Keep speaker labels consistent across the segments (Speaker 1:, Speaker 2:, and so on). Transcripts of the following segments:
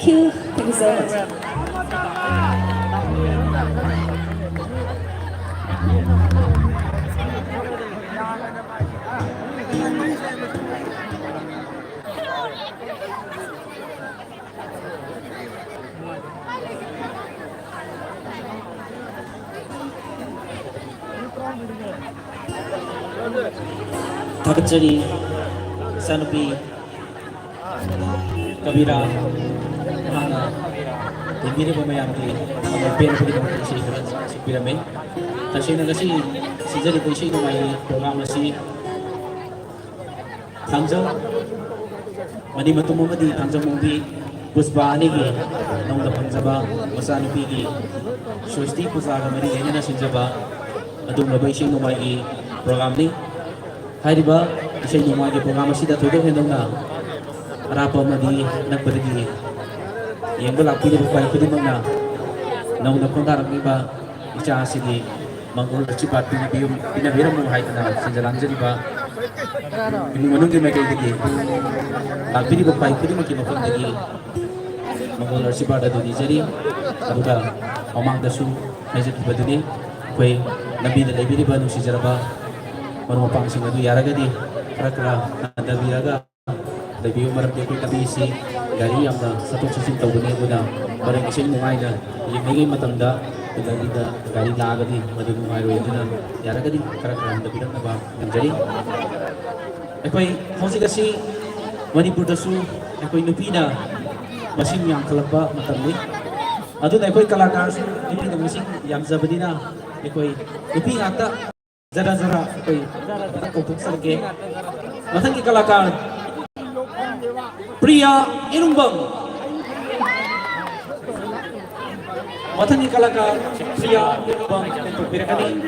Speaker 1: Thank you. Thank you so much.
Speaker 2: 다급절이 사누비 kabira mga hindi ba mayamdi ang pera ko dito si Piramay kasi na kasi si Jari ko siya may programa si Tangjo madi matumo madi Tangjo movie busba ani gi nong da panjaba masanu pigi shosti pusaga mari ena na sinjaba adum labai siya may program ni hariba siya may program si da todo hendong na Arapa madi nagbarigi yang belak pilih bukai pilih mana nau nak kontar iba ica asli mangul cepat pinabira mu hai kana sejalan jadi ba ini menunggu mereka ini lagi pilih bukai pilih makin makin lagi mangul cepat ada di jadi aduga omang dasu meja tiba ini kue nabi dan nabi ba nu sejarah baru pang singa tu yara gadi kira-kira ada biraga Tapi yung marami ko kabisi dari yang na satu sisi tahu ni guna barang isin mo ngay na yung may matanda dari dari laga di madu mo ngay ro na yara ka di karakteran tapi na ba jadi ako'y kasi kasi Manipur dasu ako'y nupina masin yang kalaba matamli adun ako'y kalakar su nupina masin yang zabadi na ako'y nupi ata zara ako'y kopok sarge matang kalakar Priya Irumbang Matani kalakar Priya Irumbang untuk Pirakani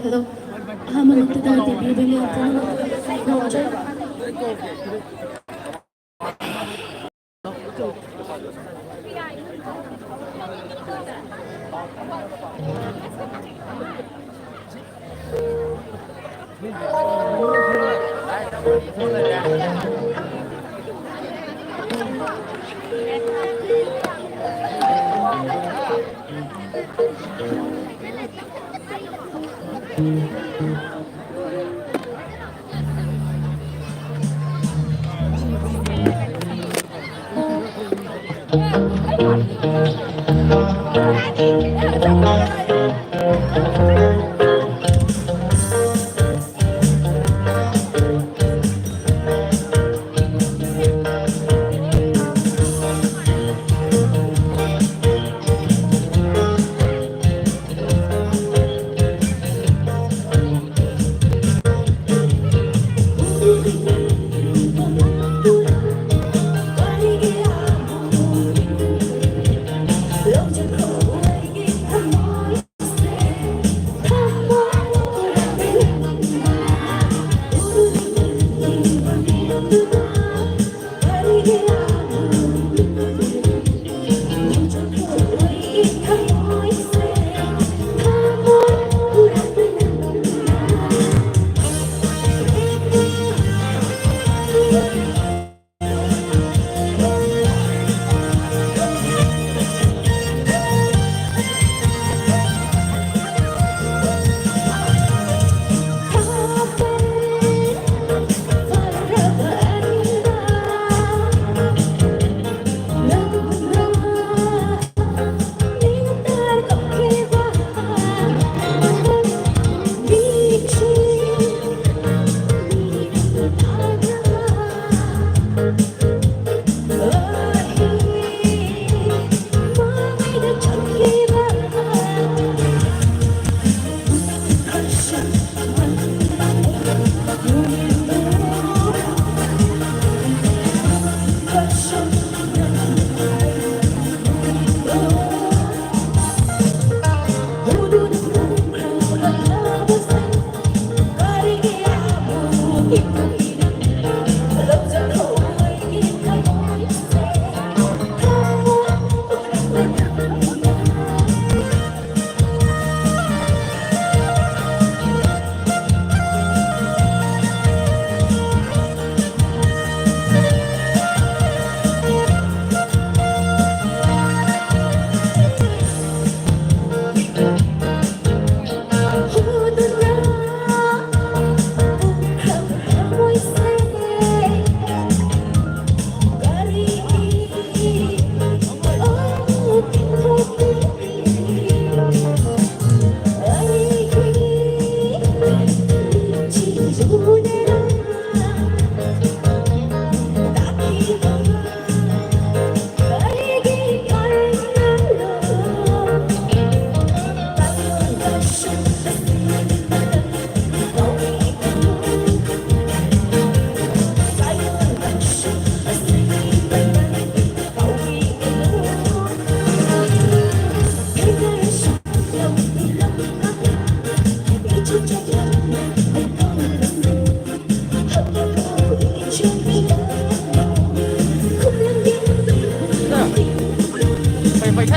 Speaker 1: Hello. Menonton TV beliau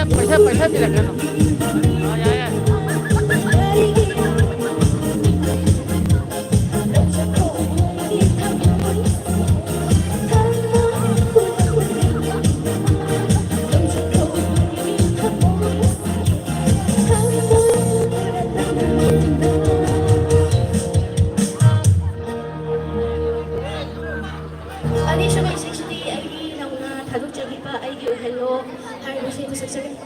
Speaker 3: पैसा भी रखना
Speaker 1: 아니 저거 섹시디 아이디 나오나 다독자기바 아이디 헬로 하이로세도 섹시디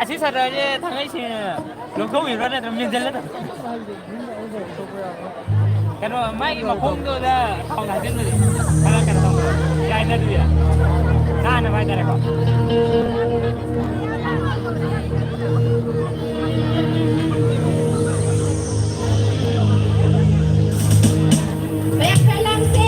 Speaker 3: 아시 사라에 당하시 로고 이러네 좀 민들레다 그럼 마이 뭐 공도다 하고 나중에 하나 가서 야이나 dia Sana ba dere ko?
Speaker 1: Bayak ka lang, si!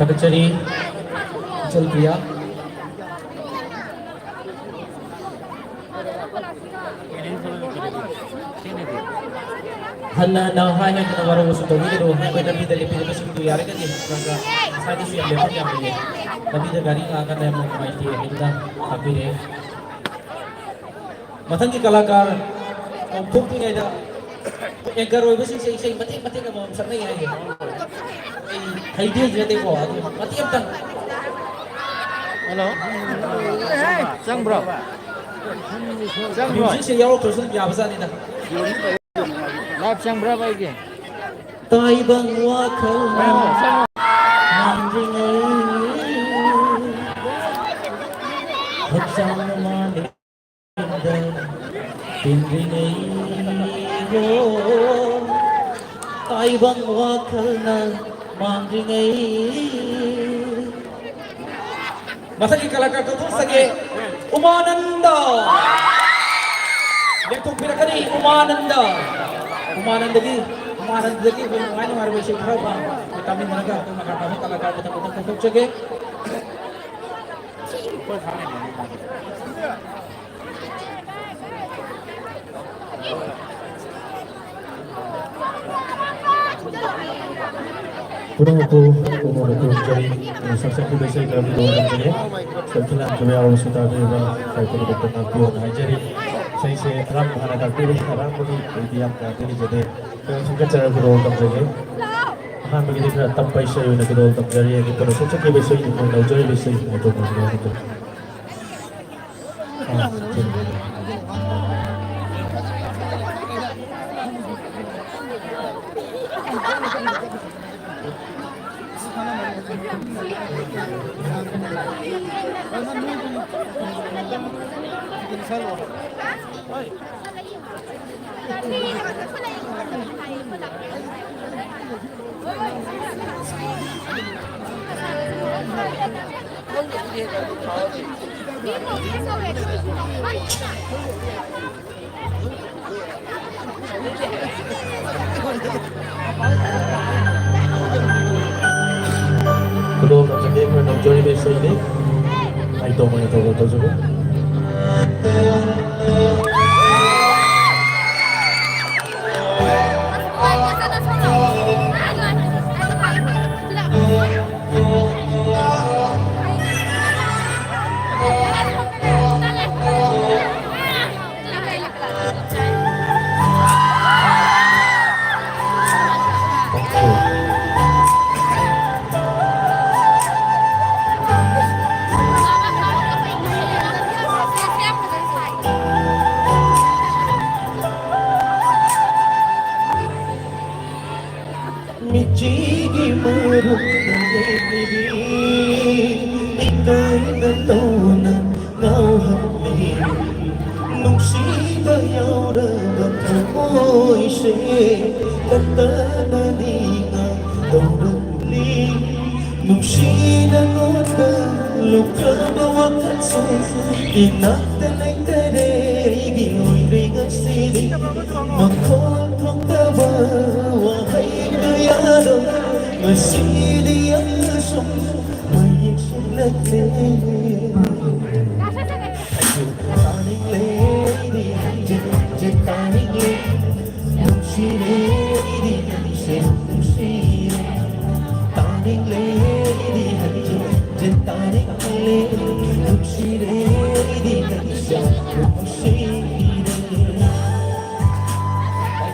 Speaker 2: ꯊꯥꯒꯠꯆꯔꯤ ꯏꯆꯜ ꯄ꯭ꯔꯤꯌꯥ ꯍꯟꯅ ꯍꯥꯏꯅ ꯋꯥꯔꯧꯕꯁꯨ ꯇꯧꯕꯤꯒꯅꯨ ꯑꯩꯈꯣꯏ ꯂꯝꯕꯤꯗ ꯂꯦꯞꯄꯤꯔꯤꯕꯁꯤꯡꯗꯨ ꯌꯥꯔꯒꯗꯤ ꯈꯔ ꯉꯁꯥꯏꯗꯁꯨ ꯌꯥꯝ ꯂꯦꯞꯄ ꯌꯥꯝ ꯂꯩꯌꯦ ꯂꯝꯕꯤꯗ ꯒꯥꯔꯤ ꯉꯥꯛꯀꯥꯟꯗ ꯌꯥꯝꯅ ꯅꯨꯡꯉꯥꯏꯇꯦ ꯍꯥꯏꯗꯨꯅ ꯇꯥꯛꯄꯤꯔꯛꯑꯦ ꯃꯊꯪꯒꯤ ꯀꯂꯥꯀꯥꯔ ꯀꯧꯊꯣꯛꯇ꯭ꯔꯤꯉꯩꯗ ꯑꯦꯡꯀꯔ ꯑꯣꯏꯕꯁꯤꯡꯁꯦ ꯏꯁꯩ ꯃꯇꯦꯛ ꯃꯇꯦꯛ ꯑꯃꯃꯝ ꯁꯛꯅꯩ ꯍꯥꯏꯌꯦ ꯑꯩ ꯍꯩꯗꯤ ꯍꯩꯖꯗꯦꯀꯣ ꯑꯗꯨ ꯃꯇꯦꯛ ꯑꯃꯇꯪ
Speaker 3: Hello. Chang bro. Chang bro.
Speaker 2: ꯃ꯭ꯌꯨꯖꯤꯛꯁꯦ ꯌꯥꯎꯔꯛꯇ꯭ꯔꯁꯨ ꯑꯗꯨꯝ ꯌꯥꯕꯖꯥꯠꯅꯤꯗ
Speaker 3: Live chang bro ba iki?
Speaker 2: ꯇꯥꯏꯕꯪ ꯋꯥꯈꯜꯅ
Speaker 3: Chang.
Speaker 2: ꯃꯥꯡꯗ꯭ꯔꯤꯉꯩ ꯍꯛꯆꯥꯡ ꯃꯥꯂꯦꯝꯗ ꯇꯤꯟꯗ꯭ꯔꯤꯉꯩ ꯇꯥꯏꯕꯪ ꯋꯥꯈꯜꯅ ꯃꯥꯡꯗ꯭ꯔꯤꯉꯩ ꯃꯊꯪꯒꯤ ꯀꯂꯥꯀꯥꯔ ꯀꯧꯊꯣꯛꯆꯒꯦ ꯎꯃꯥꯅꯟꯗ ꯂꯦꯞꯊꯣꯛꯄꯤꯔꯛꯀꯅꯤ ꯎꯃꯥꯅꯟꯗꯒꯤ ꯑꯩꯈꯣꯏ ꯅꯨꯡꯉꯥꯏꯕ ꯏꯁꯩ ꯈꯔ ꯑꯩꯈꯣꯏ ꯇꯥꯃꯤꯟꯅꯔꯒ ꯑꯩꯈꯣꯏ ꯃꯈꯥ ꯇꯥꯕ ꯀꯂꯥꯀꯥꯔ ꯃꯊꯪ ꯀꯧꯊꯣꯛꯆꯒꯦ Kurang aku umur aku mencari sukses di desa dalam hidup saya. Setelah kami awal sudah berubah, saya perlu bertemu dengan Najari. Saya terang menghadap diri sekarang bagi diam dan diri jadi. Singkat cara berdoa dalam saya. Akan begini kita tampai saya nak berdoa dalam saya. Ini pada sukses di desa ini pun dah jadi desa ini untuk berdoa itu. Belum lagi menonton Johnny Besar ini, saya tahu mana tahu juga. Nijigi marunayeni ikay natona nauhali nungsida yaura batamoy se katananiga taurali nungsida nota lukama wakatso inatanay taregi oiringan sili makontrong tawa wahay kayado masili ang lusong may sulate Taning lady, taning lady, nungsi lady, nungsi taning lady, taning lady, nungsi lady, nungsi.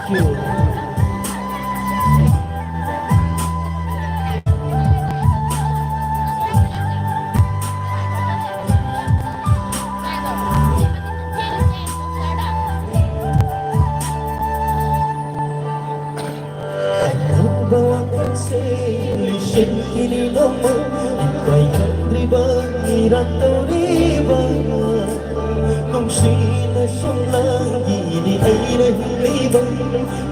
Speaker 2: Thank you. Kini nama baikkan riba irantau riba nung sila lagi ini air riba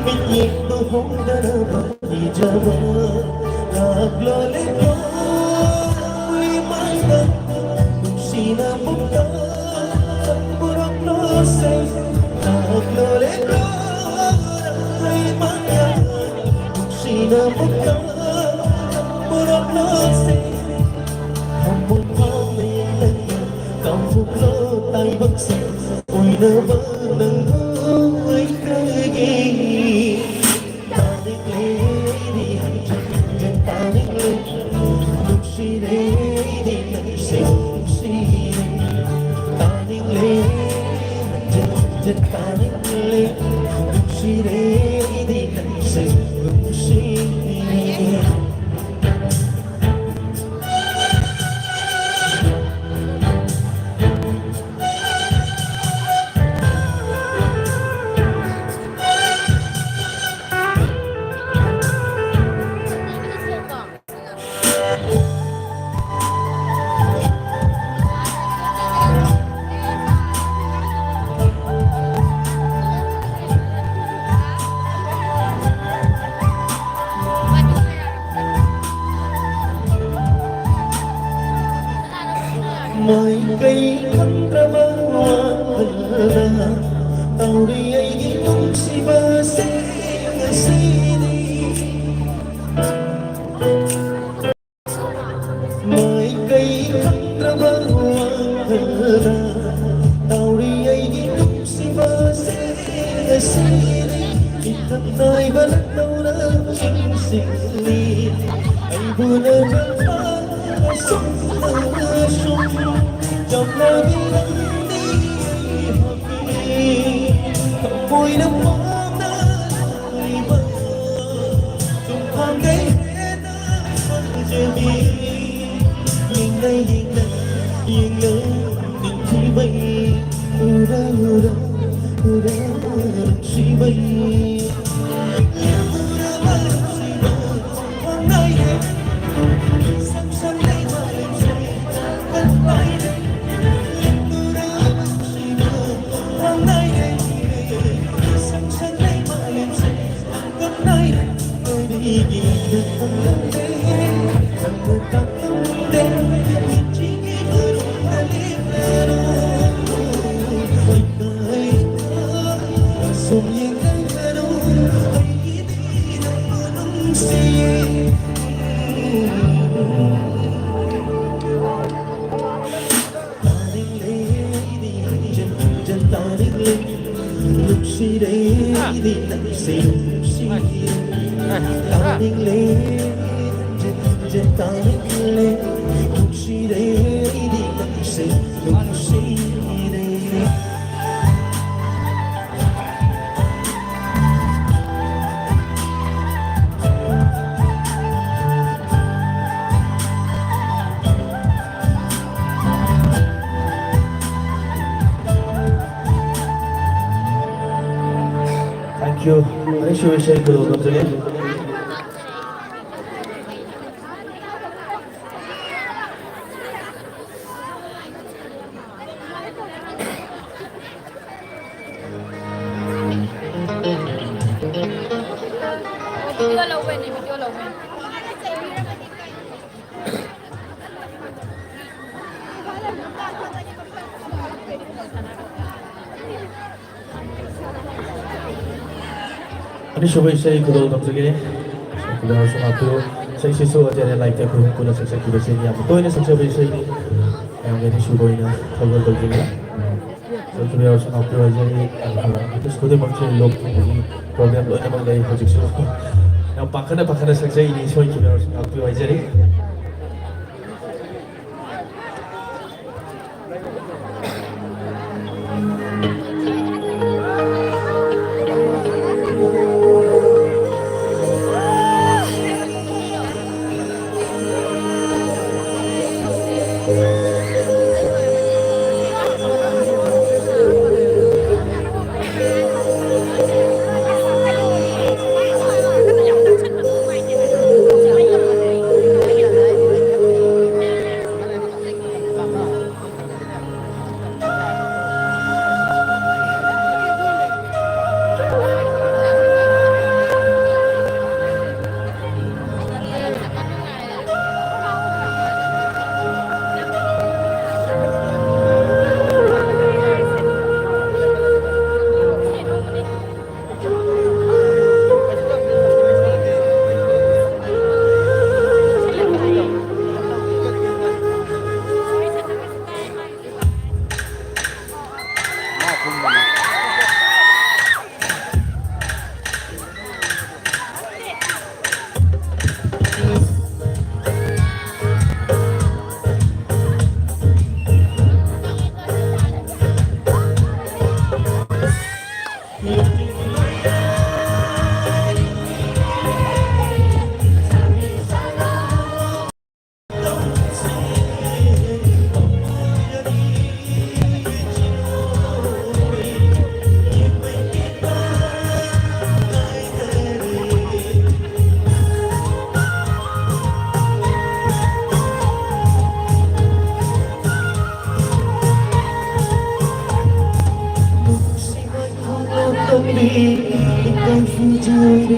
Speaker 2: minyik tuhong daraba hijaba naglo leko limanda nung sila buka buruk lose naglo leko limanda nung sila buka no sé
Speaker 4: Mai cây khăn ra ba hoa hờ tàu đi ấy đi tung si ba si đi mai cây khăn ra ba hoa hờ tàu đi ấy đi tung si ba si đi thật tay vẫn đâu đã chính sinh đi anh buồn ở trong sống trong nơi đi học đi cậu vui nước mắt đã người vợ cùng con cái hết đã vẫn chưa đi nhìn đây nhìn nhớ tình khi bay chỉ bay si đây đi nặng si ta đi lên trên ta đi lên si đây đi nặng si đây Thank you. Many should we say good once again?
Speaker 5: Video lâu về này, video lâu về.
Speaker 4: Many should we say good once again? Kita harus mengaku saya siswa ajaran lain tak kurang kurang saya kira saya ni. Betul ini saya beri saya ni yang jadi syukur ini kalau begini. Saya kira harus mengaku ajaran itu sekolah macam log ini program lo memang dari projek semua. Yang pakar saya ini saya kira harus mengaku ajaran. Thank you.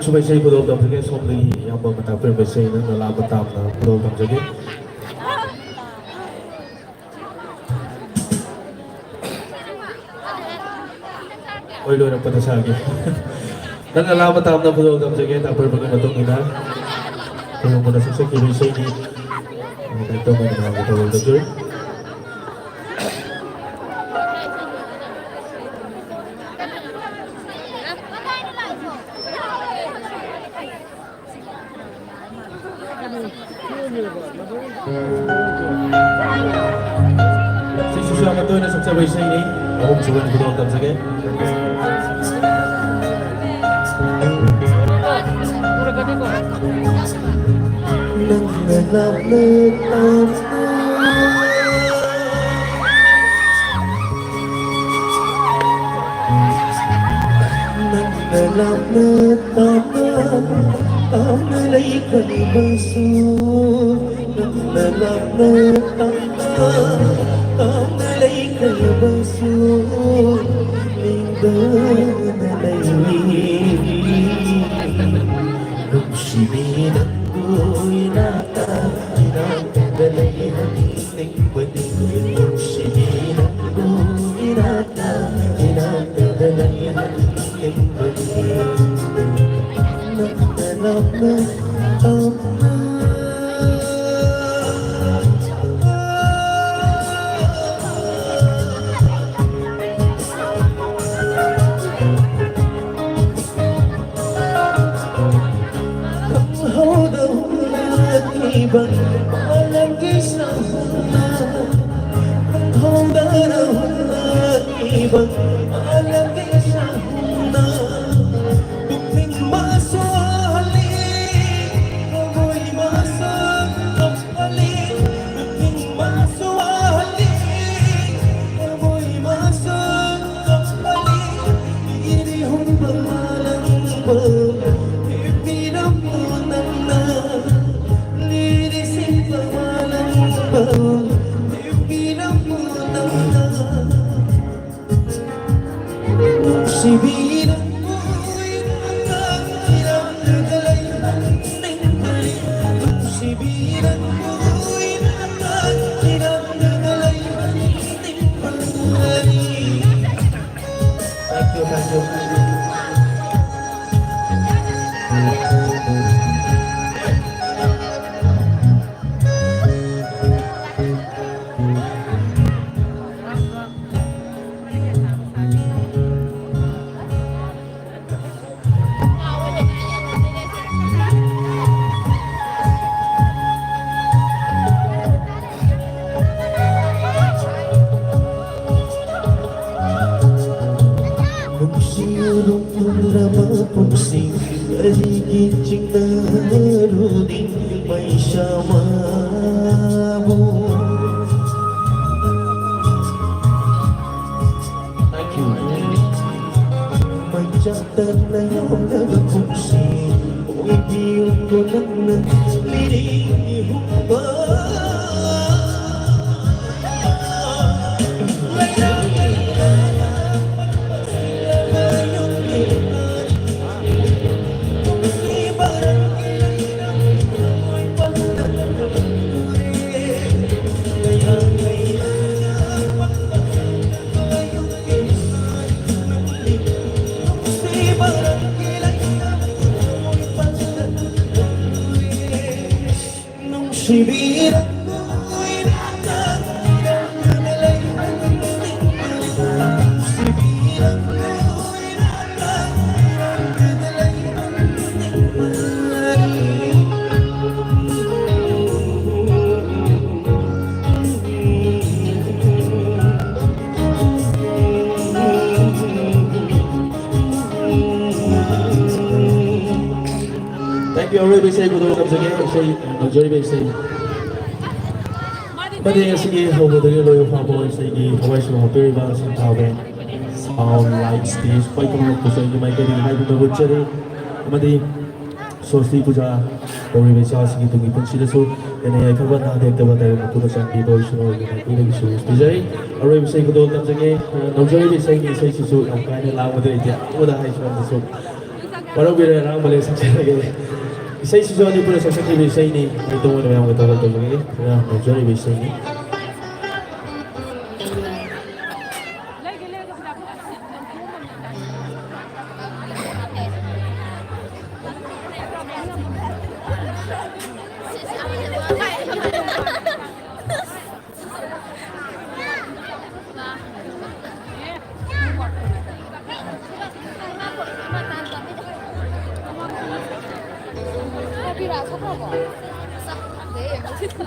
Speaker 4: Coba saya betul betul pergi somli yang bermata bersih dan dalam betam betul betul jadi. Oi lo nak pada lagi. Dan dalam betam betul betul jadi tak perlu pergi betul kita. Kalau mana sukses kiri sini, kita main betul betul. Selamat tuh nak sukses bersih ini. Om coba betul betul saja. Hãy subscribe cho kênh Ghiền Mì Gõ để không bỏ lỡ những video hấp dẫn. Amalay kalabaso Lingga na layuin Nungsibinan ko'y natagalayan ng baling Nungsibinan ko'y natagalayan ng baling Nagtanap na ang ibang malagi sa una Ang honda raw na ibang malagi sa una Tuwing masali amoy masarap halik Tuwing masali amoy masarap halik Irihong pamalang ba Ipinapunan na Sibilang ko'y nakakirang ng balik Sibilang ko'y nakakirang ng balik Thank you, thank you. Siyurong ramah pusing Aligid cing naruding May syama mo Thank you. May jatan na yung nagpusing Kung ibiyong ko lang nagliling ba Sibilang ko'y nakakalayan Sibilang ko'y Thank you, everybody. Say good luck again. Say, enjoy say. Mari sige, hovodayo loyo pabo sige, hawai mo very well sa tawe. Sound light stage, quite come up so you might get in high to the cherry. Mari Sorsti puja, kami bisa sige tu ipon sila so, ene kawan na dekta ba tayo matuto sa devotion o ine gisu. Jadi, everybody say good luck again. Enjoy say ni say sisu ang kaya lawa dito ita. Oda hai so. Walau bila orang boleh saja lagi. Saya sudah ni pun saya sakit bisa ini. Itu mana yang kita lakukan lagi. Ya, menjadi bisa ini.
Speaker 5: 커피라 사봐봐. 네, 멋있다.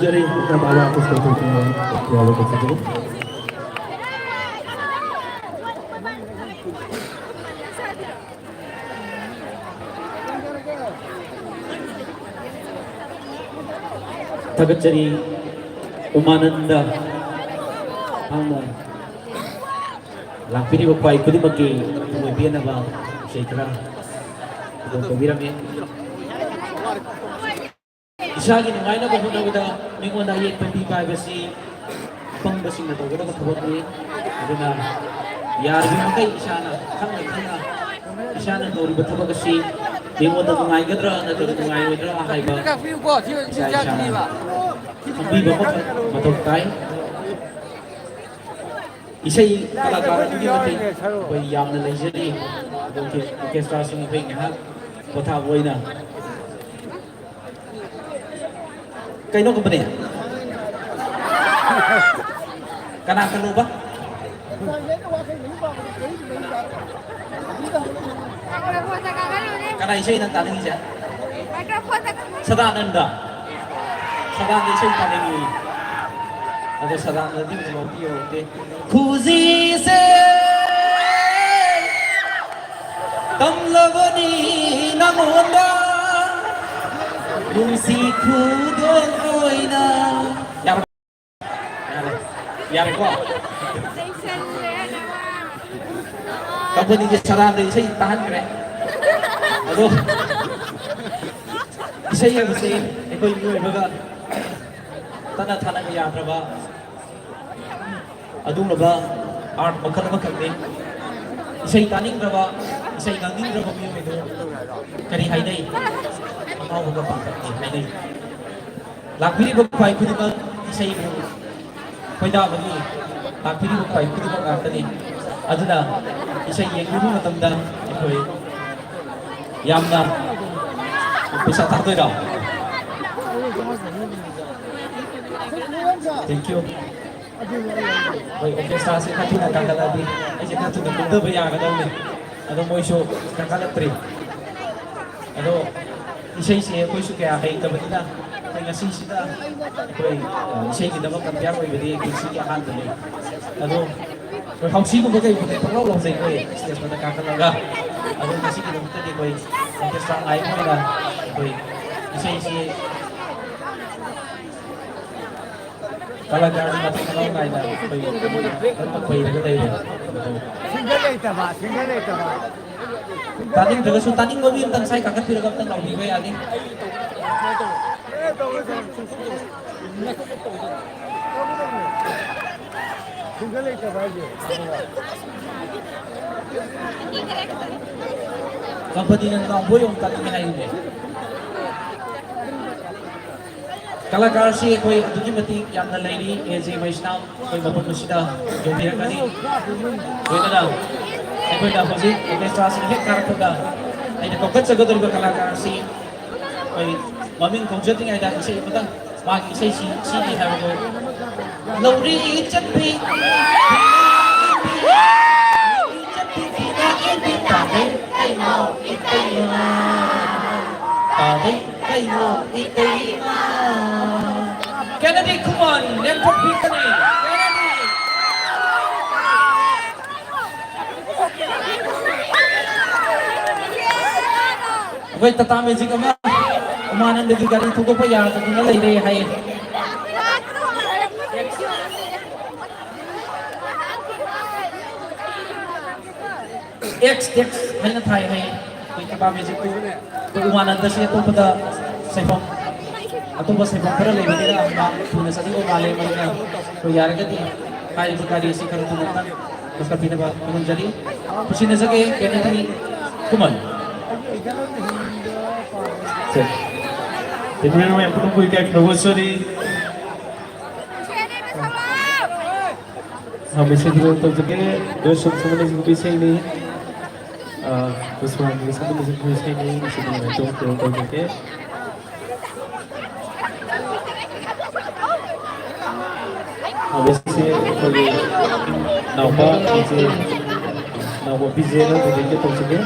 Speaker 4: Jari kita bawa ke satu semua bawa ke situ.
Speaker 2: Tagajari Umananda Amo Lampiri Bapak ikuti bagi pemimpin apa Syekra Kung pabirami Isagi nung ngayon ako na kita mingon na yun pagdipa kasi pangbasing na to kita ko sabot ni ito na yari mo kay isa na kang isana ꯇꯧꯔꯤꯕ ꯊꯕꯛ ꯑꯁꯤ ꯌꯦꯡꯕꯗ ꯅꯨꯡꯉꯥꯏꯒꯗ꯭ꯔꯥ ꯅꯠꯇ꯭ꯔꯒ ꯅꯨꯡꯉꯥꯏꯔꯣꯏꯗ꯭ꯔꯥ ꯍꯥꯏꯕ ꯏꯁꯥ ꯏꯁꯥꯅ ꯈꯪꯕꯤꯕ ꯃꯊꯧ ꯇꯥꯏ ꯏꯁꯩ ꯀꯂꯥꯀꯥꯔ ꯑꯗꯨꯒꯤ ꯃꯇꯤꯛ ꯑꯩꯈꯣꯏ ꯌꯥꯝꯅ ꯂꯩꯖꯔꯤ ꯑꯣꯔꯀꯦꯁꯇ꯭ꯔꯥꯁꯤꯡ ꯑꯩꯈꯣꯏ ꯉꯥꯏꯍꯥꯛ ꯄꯣꯊꯥꯕ ꯑꯣꯏꯅ ꯀꯩꯅꯣ ꯀꯝꯄꯅꯤ ꯀꯅꯥ ꯀꯅꯣꯕ kana isay ng taning siya Sadananda Sadananda isay taning yun ada Sadananda din sa mga piyote Kuzi se Tamlavani namunda Yung si Kudon oy na Yari ko Company di Sadananda isay tahan kre Aduh, isay yung kasi ito yung mga tanat-tanat na yatra ba? Adung na ba? Art magkana din. Isay taning na ba? Isay nanging na ba yung ito? Kani hayday. Ang mga pangkat ni hayday. Lakpili ba pa ito naman isay yung pwede ba ni? Lakpili ba pa ito naman kata ni? Ado na, isay yung matamda ito Yamna bisa tato daw. Thank you. Wait, okay sa asin natin nagkakaladi. Ay siya nato nagpunta ba yan daw ni. Ano mo iso kakalatri. Ano isay ko iso kaya kay tabat na. Kay nga sisi na. Koy isay kita magkampiyan ko ibig kisi akan dali. Ano Kalau sih mau kayak gitu, perlu loh saya koi, setiap pada kakak naga, ada nasi kita betul di koi, sampai sekarang air mana kan, koi, isi, kalau jangan mati kalau nggak ada, koi, tempat koi itu tadi.
Speaker 3: Single itu pak.
Speaker 2: Tadi dengan sultanin mobil tentang saya kakak tidak kapten tahu di koi ani. Company ng Nambo yung tating ngayon eh. Kalagar si ko'y tuji mati yang na lady AJ Vaishnav ko'y mapumusida yung pinakani. Ko'y na daw. Ay ko'y na kasi orkestra si hit karatoga. Ay nakokat sa gadol ba kalagar si ko'y maming concerting ay dahil isa ipatang mag-isay si di hawa ko. Lowry Chapi Kennedy, come on, let's put people in. Kennedy. Wait, tatame si kama. Umanan lagi galing tugo pa yan. Kung nalay hay. X hay na tayo hay. Kung tatame si ko. Kung umanan na siya itong pada sa ibang. Atau bos sebab pernah lewat dia lah, punya satu orang malay mana, kau yara kan ni, kali berkali si kalau tu nanti, bos kami nak kuman jadi, pusing saja, kena ni, kuman.
Speaker 4: Terima kasih yang penunggu ikat profesori. Kami sedih untuk juga, dosen semua ni bisa ini, dosen semua ni bisa ini, sedih untuk juga. Obviously, kalau nampak busy lah, tu dia tu saja.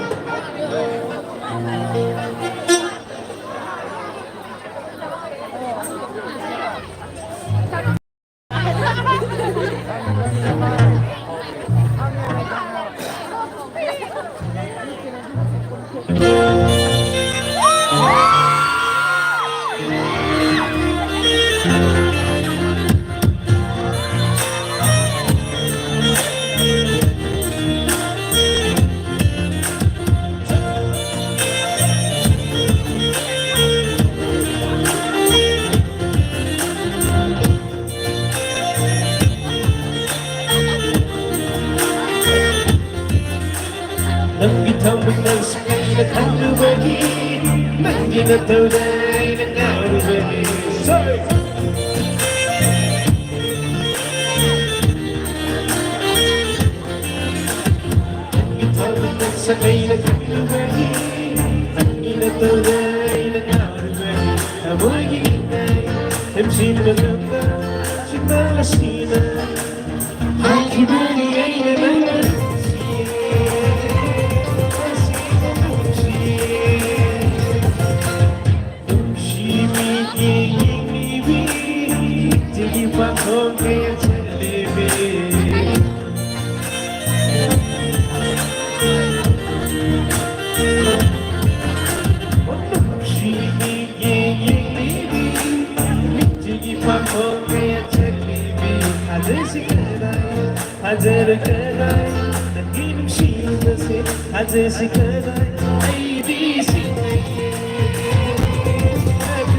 Speaker 4: 난 시간이나 가루በ기 남기는 도다이는 가루በ기 sakayna kalubahi Ina tawai na kalubahi Amoy ginay Emsin maganda Sinalasina Hakibani ay naman Umshimi yingibi Tigi pa kong kaya talibi Hazır kadar, benim şiirası. Hazır kadar, haydi sineye. Haydi sineye.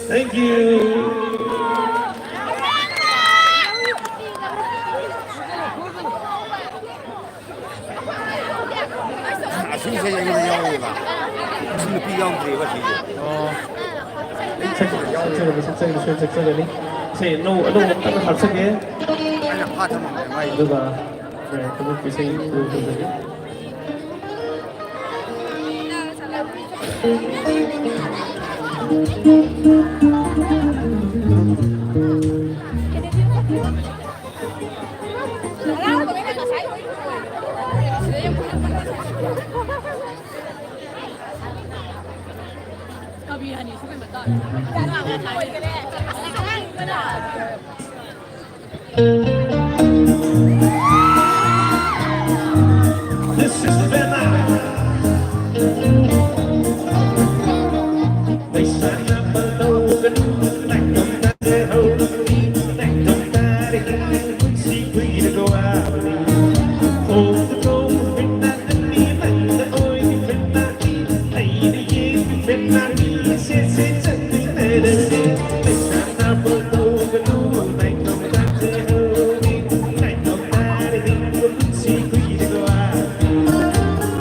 Speaker 4: Thank you.
Speaker 3: 신세 얘기는 영어가 무슨 비영지가 지금
Speaker 4: 색색으로 색색으로 제 노래 딱 합석해
Speaker 3: 그냥 파트만 많이
Speaker 4: 누가 그래 그거 비슷해 그거거든요. This is Bella. They stand up below the like the hold like the see free to go out. Hold the door, fit that me, like the oil, fit that me, lady, fit that me, sit, something that is it. They stand up below the like the hold like the see free to go out.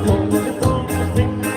Speaker 4: Hold the door, fit that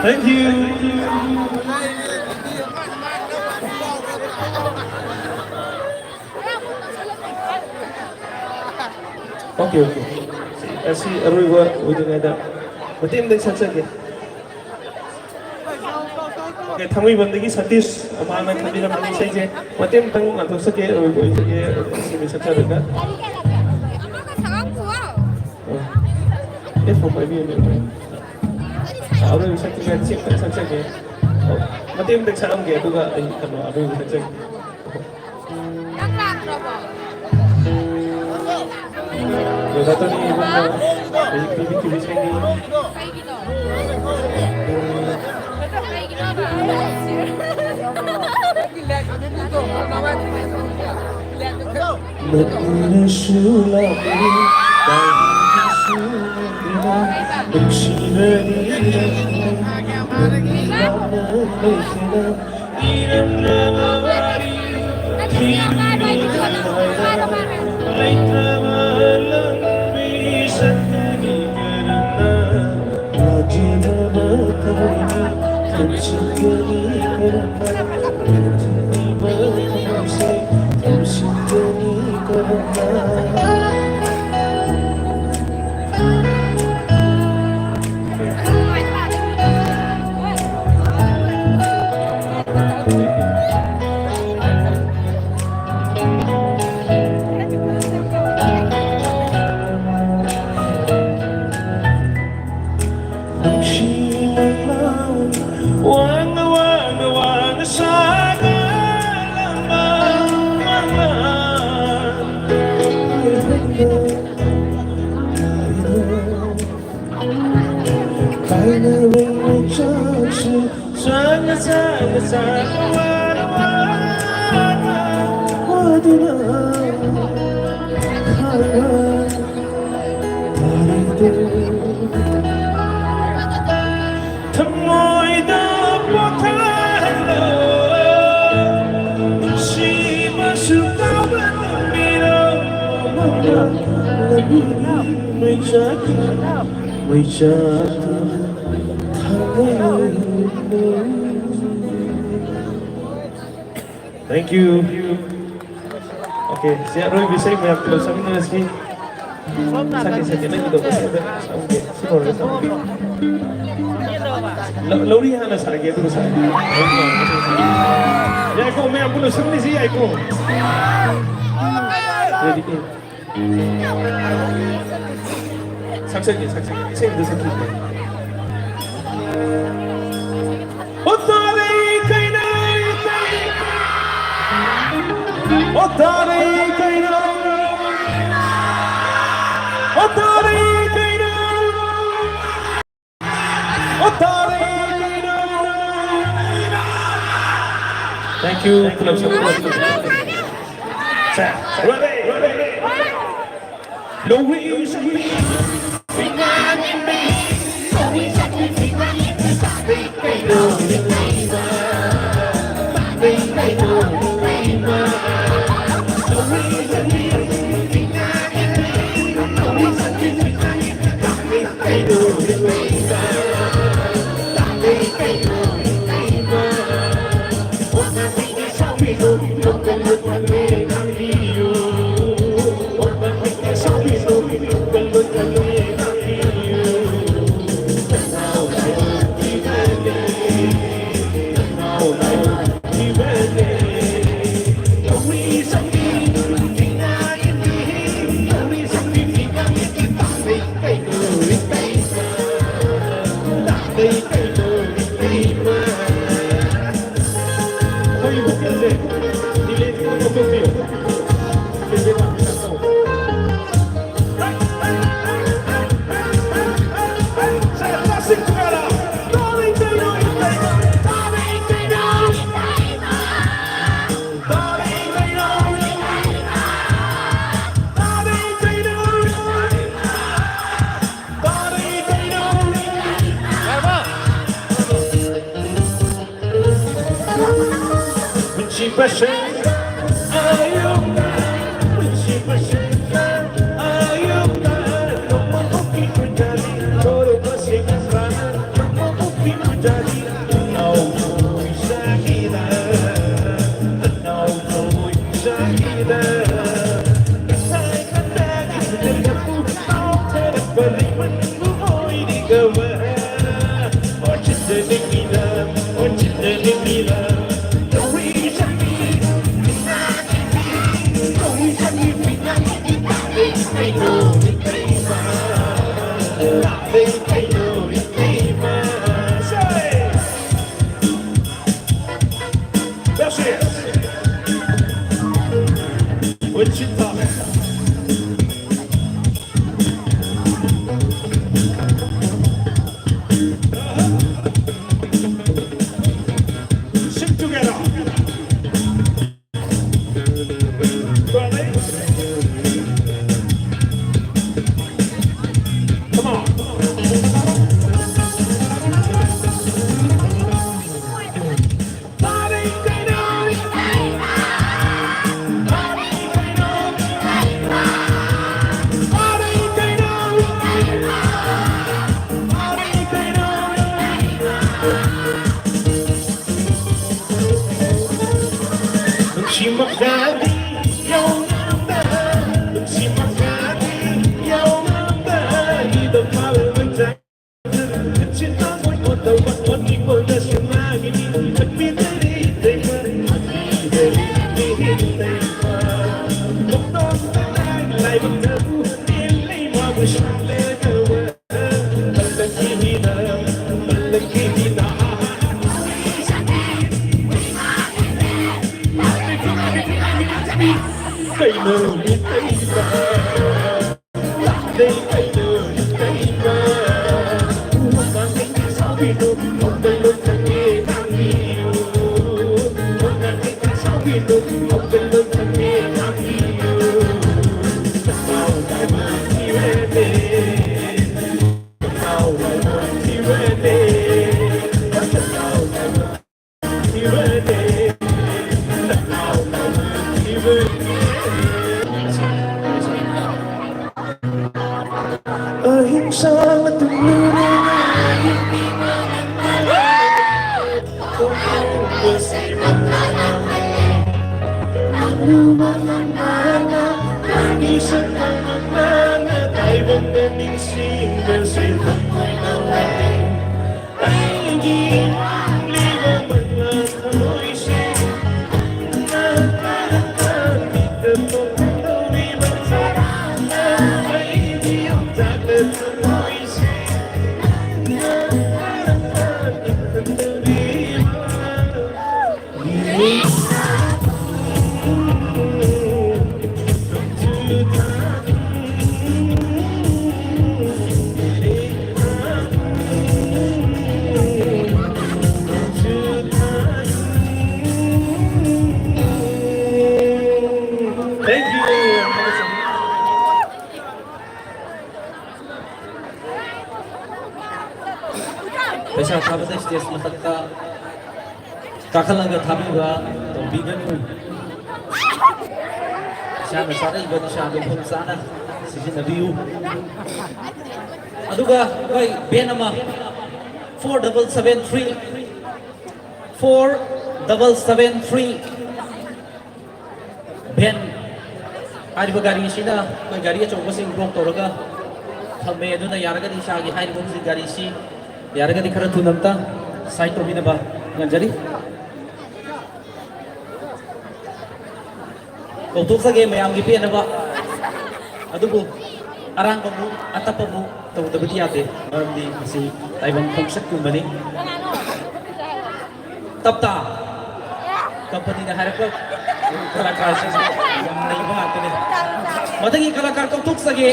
Speaker 4: Thank you. Okay. Si Aroy udah ada. Berarti yang saja ya. Okay, thangwi bandagi Satish amana kami na mani sa je. Berarti yang tang atau sake Aroy itu je sini saja ada. For my view, Aroy sake kan sip kan saja ya. Berarti yang sa am ge juga ano Aroy saja. Yung dato ni Ibon na TV siya ni Nagsulat Thank you. Okay, siya Roy bisa may upload sa amin na si sakit na dito kasi okay, siguro sa Lori hana sa lagi itu sa. Ya ko may upload sa amin siya ko. Ready. sakit. Isa yung sakit. Thank you. Ayuh,
Speaker 2: Pesa thabada stage matakta kakalaga thabiba tawbiganu shana sara ibadi shana phum sana sijinabiu aduga oi benama 4773 ben ariba gari sida koi gari achouba sing block toraga thame aduna yaragadi shagi hairiba gari si yaragadi khara thunamta site tobinaba nganjari kautuksage mayamgi penaba adubu arangbamu atapamu tawdabati yate maramdi masi taibang khomsak kumbani tapta company na harap kalakar sa yang naiba atene madagi kalakar kautuksage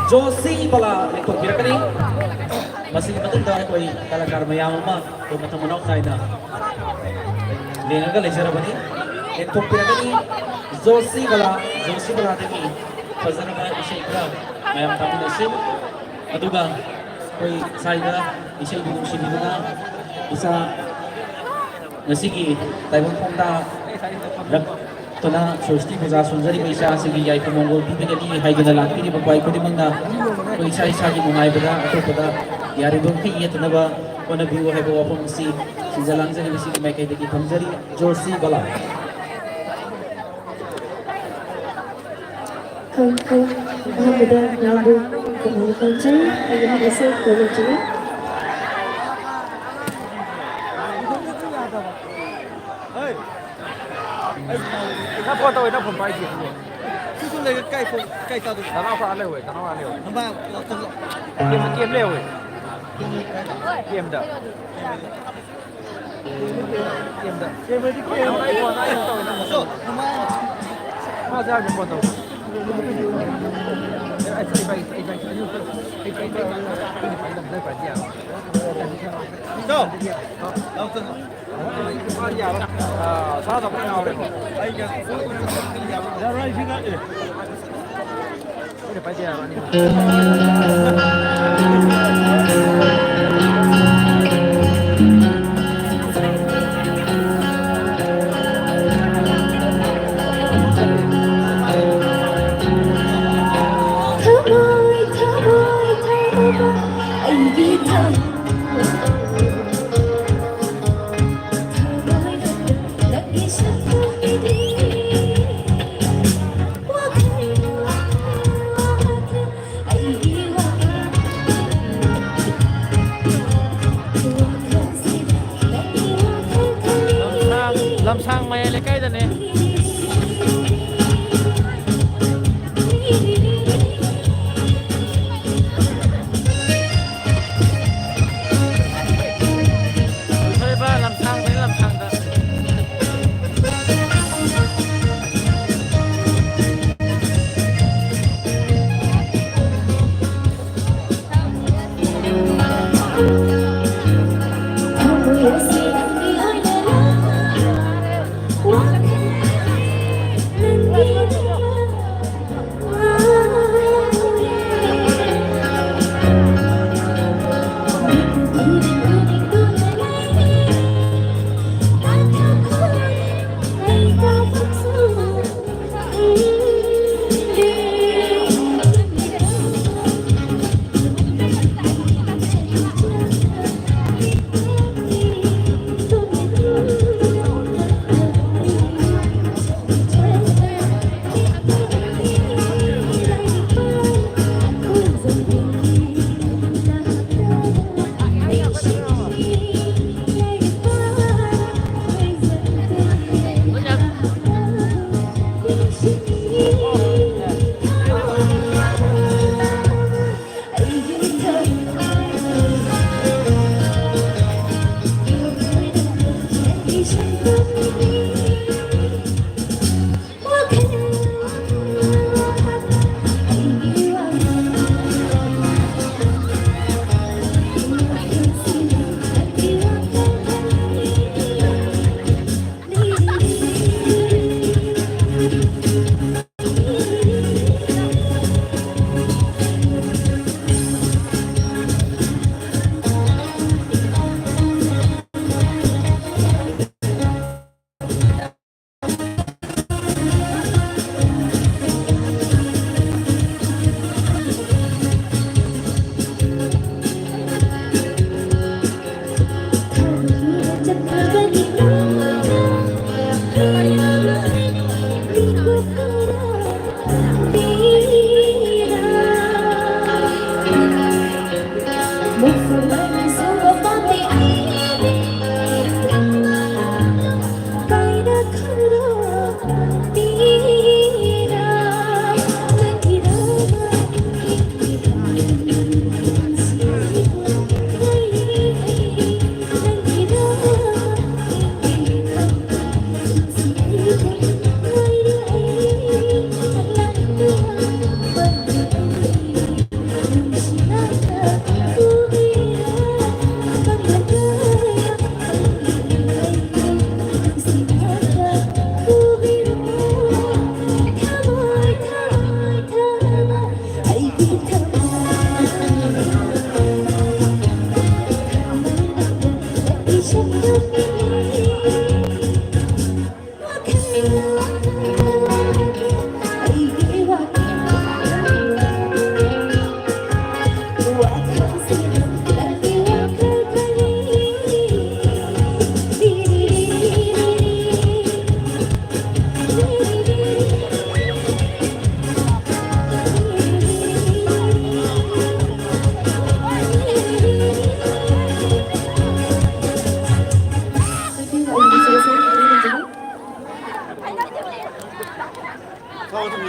Speaker 2: Josie Bala ito birakani masih matanda ko ay kalakar mayamang ma kung matamunaw tayo na lengaga lejara bani ito birakani Josie Bala dagi pazara ba isay kra mayam kami na sim aduga ko'y sayda isay binong sinino na isa nasigi tayo mong pongda ito na Sursti Puja Sunjari may isa sige yay pumonggol bibigyan hay ginalaki ni babae ko di mang na kung isa-isa di mungay ba ato pa da yari doon kay ito na ba kung nabiwa hay bawa pong si Zalang Zani sige may kay dagi Punjari Josie Bala
Speaker 1: Alhamdulillah nyambung komunikasi dengan hasil komunikasi.
Speaker 3: 那破到位，那破白起。就是那个盖风盖到的。打到发六位，打到发六。他妈老真了。game 六位。game 的。game 的。game 的。那一波那一波到位那么多。他妈。那这样就破到。哎，这一百，走，老真了。사다 빨리 나오래. 아이가 야 라이팅 하지. 그래 빨리 야 많이. Lâm sang mày lấy cây rồi nè.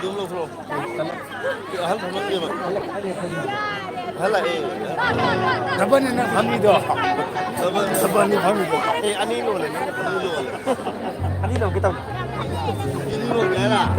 Speaker 6: đúng không rồi hal không biết mà hal là
Speaker 3: 저번에는 밤이도 저번에 밤이도
Speaker 6: anh đi luôn này
Speaker 3: 아니 너 kita
Speaker 6: đi luôn cái là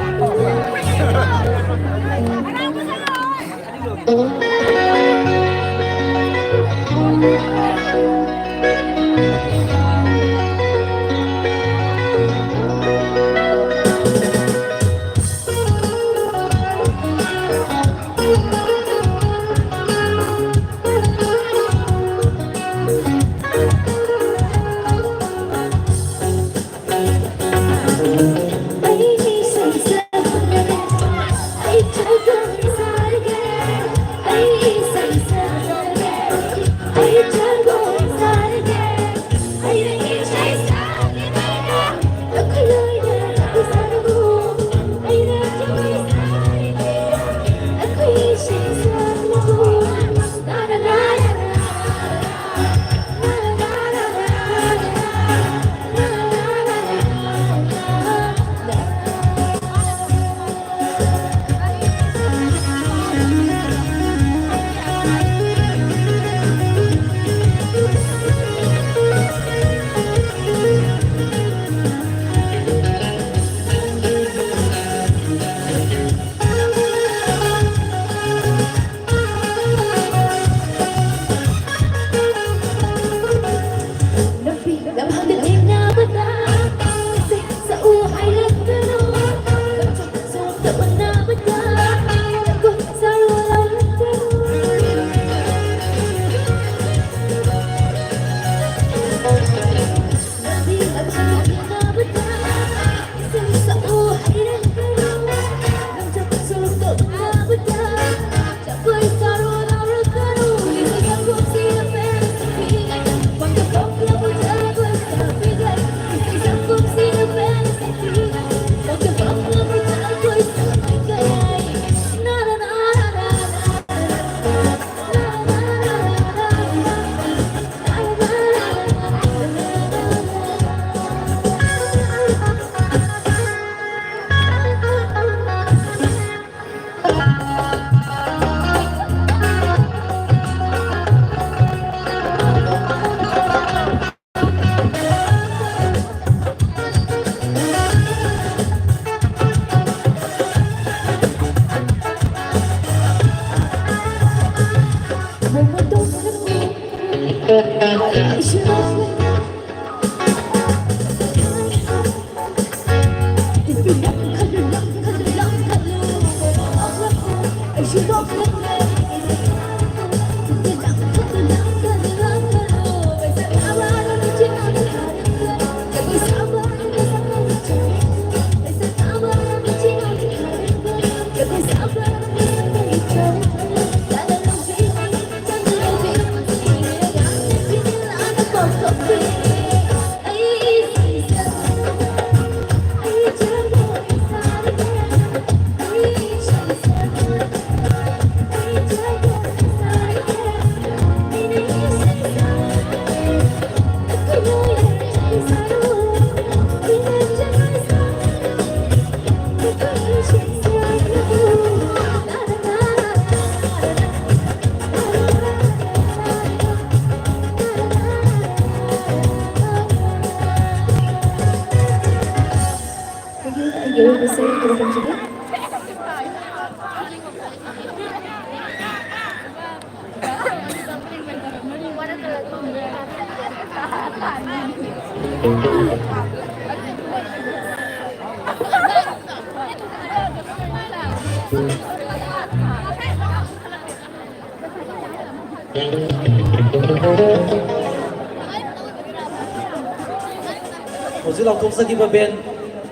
Speaker 2: Ozi lau tok saki ba ben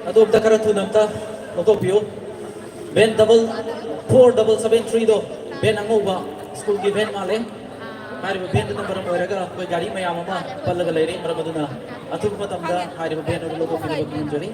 Speaker 2: adom ta kara thunam ta otok piu ben double 4773 do ben ango ba school ki ben male hari ba ben ta number mo raga ko gari ma yama ma pallaga leire mara maduna athuk patam da hari ba ben ro ko ki ba kun jari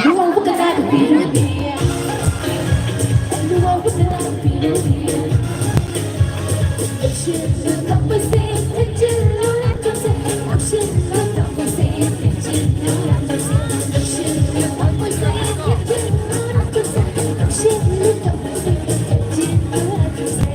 Speaker 1: Luang bukan ada biru dia, luang bukan ada biru dia. Ocean tak bersih, kecil luang bersih. Ocean tak bersih, kecil luang bersih. Ocean tak bersih, kecil luang bersih. Ocean tak bersih, kecil luang bersih.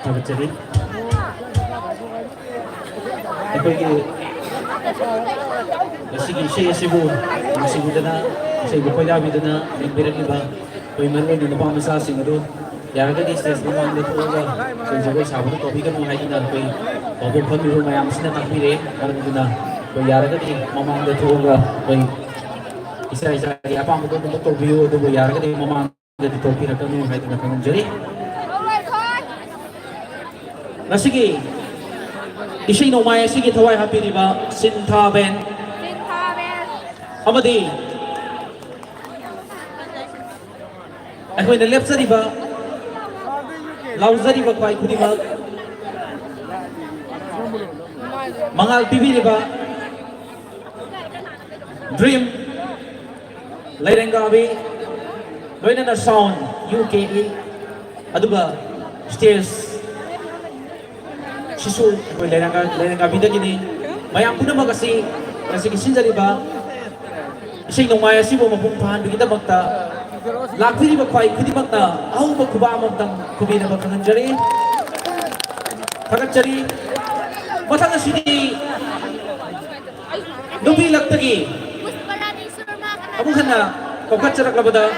Speaker 2: ꯊꯥꯒꯠꯆꯔꯤ ꯑꯩꯈꯣꯏꯒꯤ ꯉꯁꯤꯒꯤ ꯏꯁꯩ ꯑꯁꯤꯕꯨ ꯅꯨꯡꯁꯤꯕꯤꯗꯨꯅ ꯏꯁꯩꯕꯨ ꯈꯣꯏꯗꯥꯕꯤꯗꯨꯅ ꯌꯦꯡꯕꯤꯔꯛꯂꯤꯕ ꯑꯩꯈꯣꯏ ꯃꯔꯨꯑꯣꯏꯅ ꯅꯨꯄꯥ ꯃꯆꯥꯁꯤꯡ ꯑꯗꯨ ꯌꯥꯔꯒꯗꯤ ꯁ꯭ꯇꯦꯖ ꯃꯃꯥꯡꯗ ꯊꯣꯛꯑꯒ ꯑꯩꯈꯣꯏ ꯖꯒꯣꯏ ꯁꯥꯕꯗ ꯇꯧꯕꯤꯒꯅꯨ ꯍꯥꯏꯗꯨꯅ ꯑꯩꯈꯣꯏ ꯄꯥꯎꯈꯣꯡ ꯐꯝꯂꯤꯕ ꯃꯌꯥꯝꯁꯤꯅ ꯇꯥꯛꯄꯤꯔꯦ ꯃꯔꯝ ꯑꯗꯨꯅ ꯑꯩꯈꯣꯏ ꯌꯥꯔꯒꯗꯤ ꯃꯃꯥꯡꯗ ꯊꯣꯛꯑꯒ ꯑꯩꯈꯣꯏ ꯏꯁꯥ ꯏꯁꯥꯒꯤ ꯑꯄꯥꯝꯕꯗꯣ ꯑꯗꯨꯃꯛ ꯇꯧꯕꯤꯌꯨ ꯑꯗꯨꯕꯨ ꯌꯥꯔꯒꯗꯤ ꯃꯃꯥꯡꯗꯗꯤ ꯊꯣꯛꯄꯤꯔꯛꯀꯅꯨ ꯍꯥꯏꯗꯨꯅ ꯈꯪꯍꯟꯖꯔꯤ ꯉꯁꯤꯒꯤ ꯏꯁꯩ ꯅꯣꯡꯃꯥꯏ ꯑꯁꯤꯒꯤ ꯊꯋꯥꯏ ꯍꯥꯞꯄꯤꯔꯤꯕ ꯁꯤꯟꯊꯥꯕꯦꯟ ꯑꯃꯗꯤ ꯑꯩꯈꯣꯏꯅ ꯂꯦꯞꯆꯔꯤꯕ ꯂꯥꯎꯖꯔꯤꯕ ꯈ꯭ꯋꯥꯏ ꯈꯨꯗꯤꯡꯃꯛ Mangal TV di ba? Dream Laireng gabi loina na sound UKE aduga stairs sisul ko laireng gabi da gini mayang puna magasi kasi kisinja di ba ising nung maya sibo mapungpahan bigita magta lakti di ba kway kudi magta aw magkuba magtang kubina magkangan jari kagat jari matang na sini nubilag tagi Abu kana kaukat jarak labada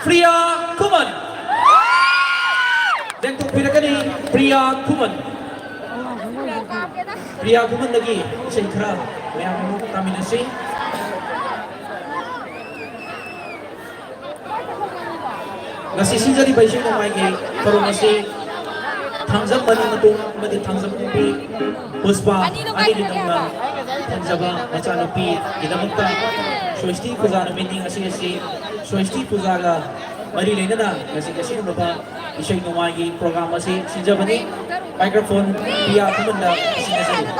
Speaker 2: Priya Kuman dan tu pira kani Priya Kuman lagi singkra yang mau kami nasi nasi sinjari baising ng may gay pero nasi tangjam mani matung madi tangjam pi puspa ani din ng tangjaba macam pi kita magta Swasti puja na meeting kasi Swasti puja ga mari lena na kasi no ba isay ngumagi programa si Sinjabani microphone Priya Kumanda sinasali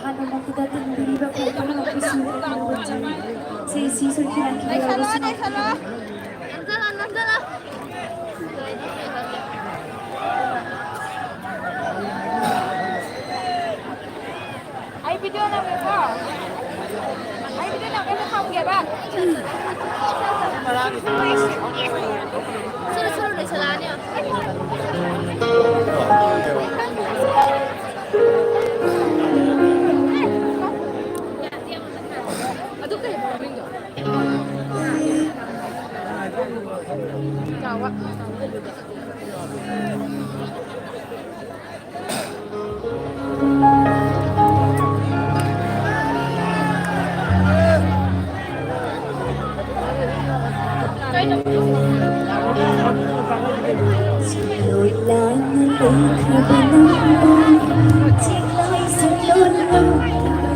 Speaker 1: Hano makudating beriba ko pa ng opisina ng wajan. Sa season kinakilala ko sa
Speaker 5: Ay, video na ba? Ay, video na. Kaya nakawag ba? Suru-suru na sila niya. Aduh kayak boring ya. Kawak.
Speaker 1: lối lá nơi khơi bên nắng chiếc lối sương lối nắng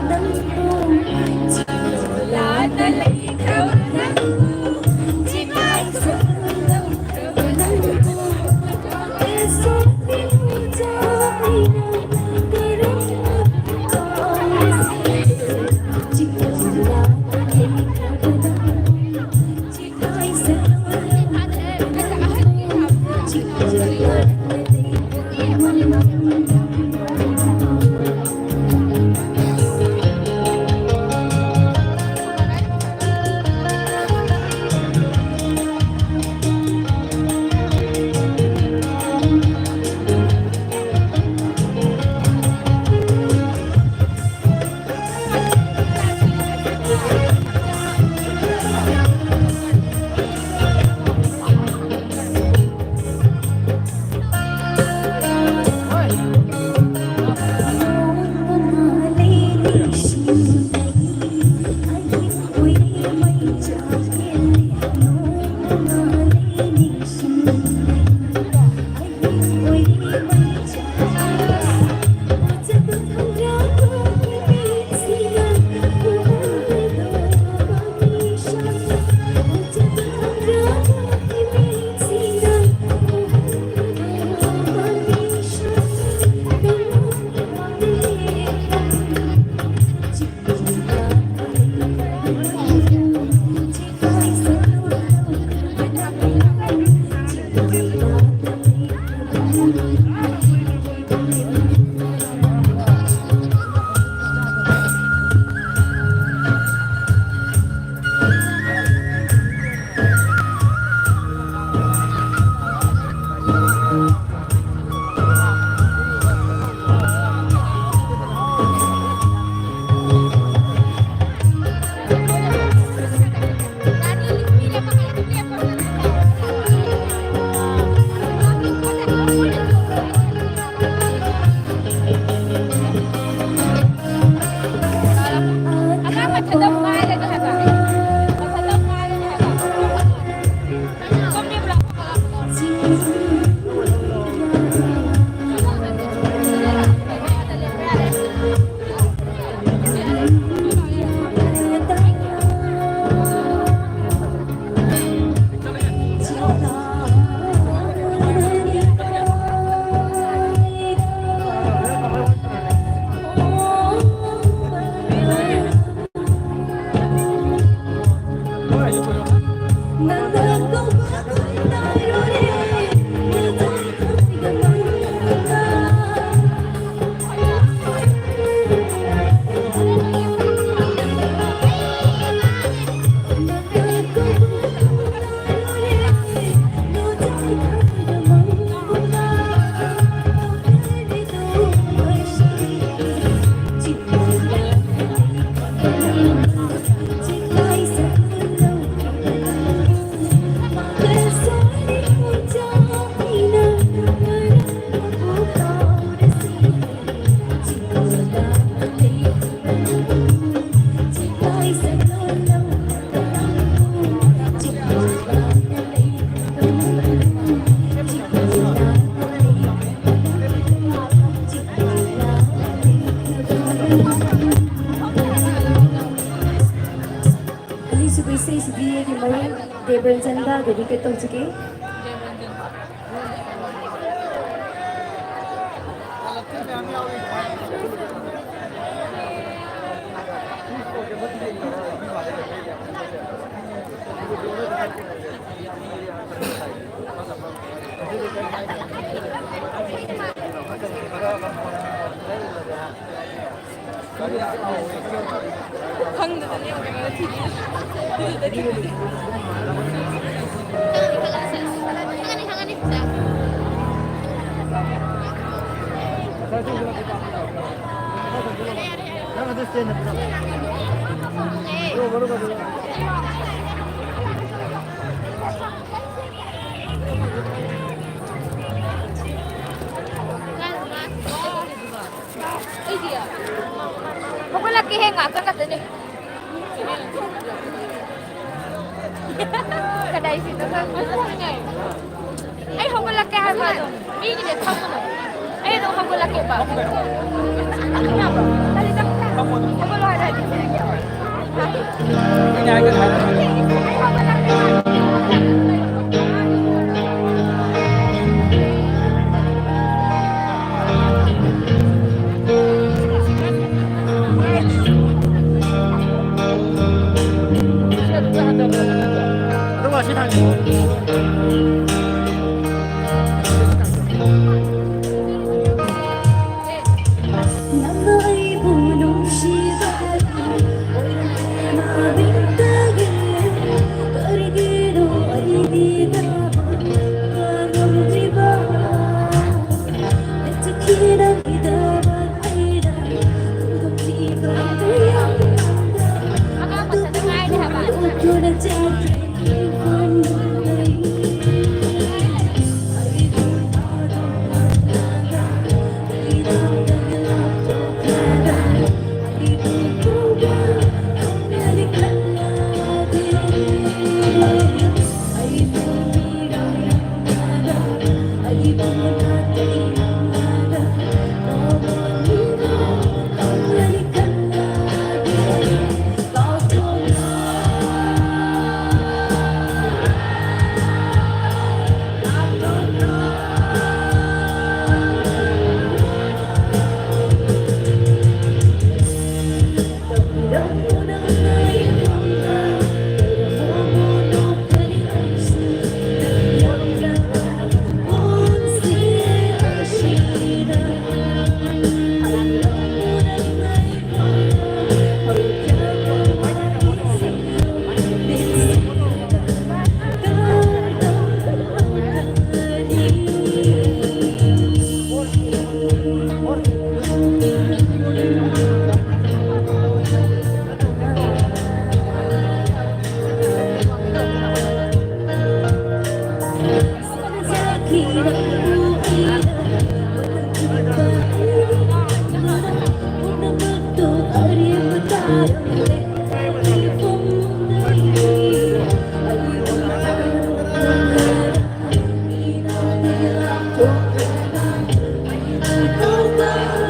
Speaker 1: nắng chiếc lối lá nơi khơi nắng chiếc lối sương lối nắng để sống bên cha đi để đến chiếc lối lá nơi khơi nắng chiếc lối sương Ali subay say si Diya di Marin, Debran Sanda, gabi ka tong sige.
Speaker 5: Ako laki henga ka katanya. Kadai situ kan. Ay, ako laki ha ba? Ini dia kamu no. Ay, no ako laki ba? Ano nga ba? Dali ka. Ako lo ada di sini.
Speaker 3: Kaya ka na.
Speaker 5: Ay, ako laki.
Speaker 1: Naga ay punong shibari, mabintagin, karigino ay di dapat magmumriba. At kinang idapat ay dahil kung tiba tuyang
Speaker 5: Ako sa tangay di haba.
Speaker 1: ko na take Oh,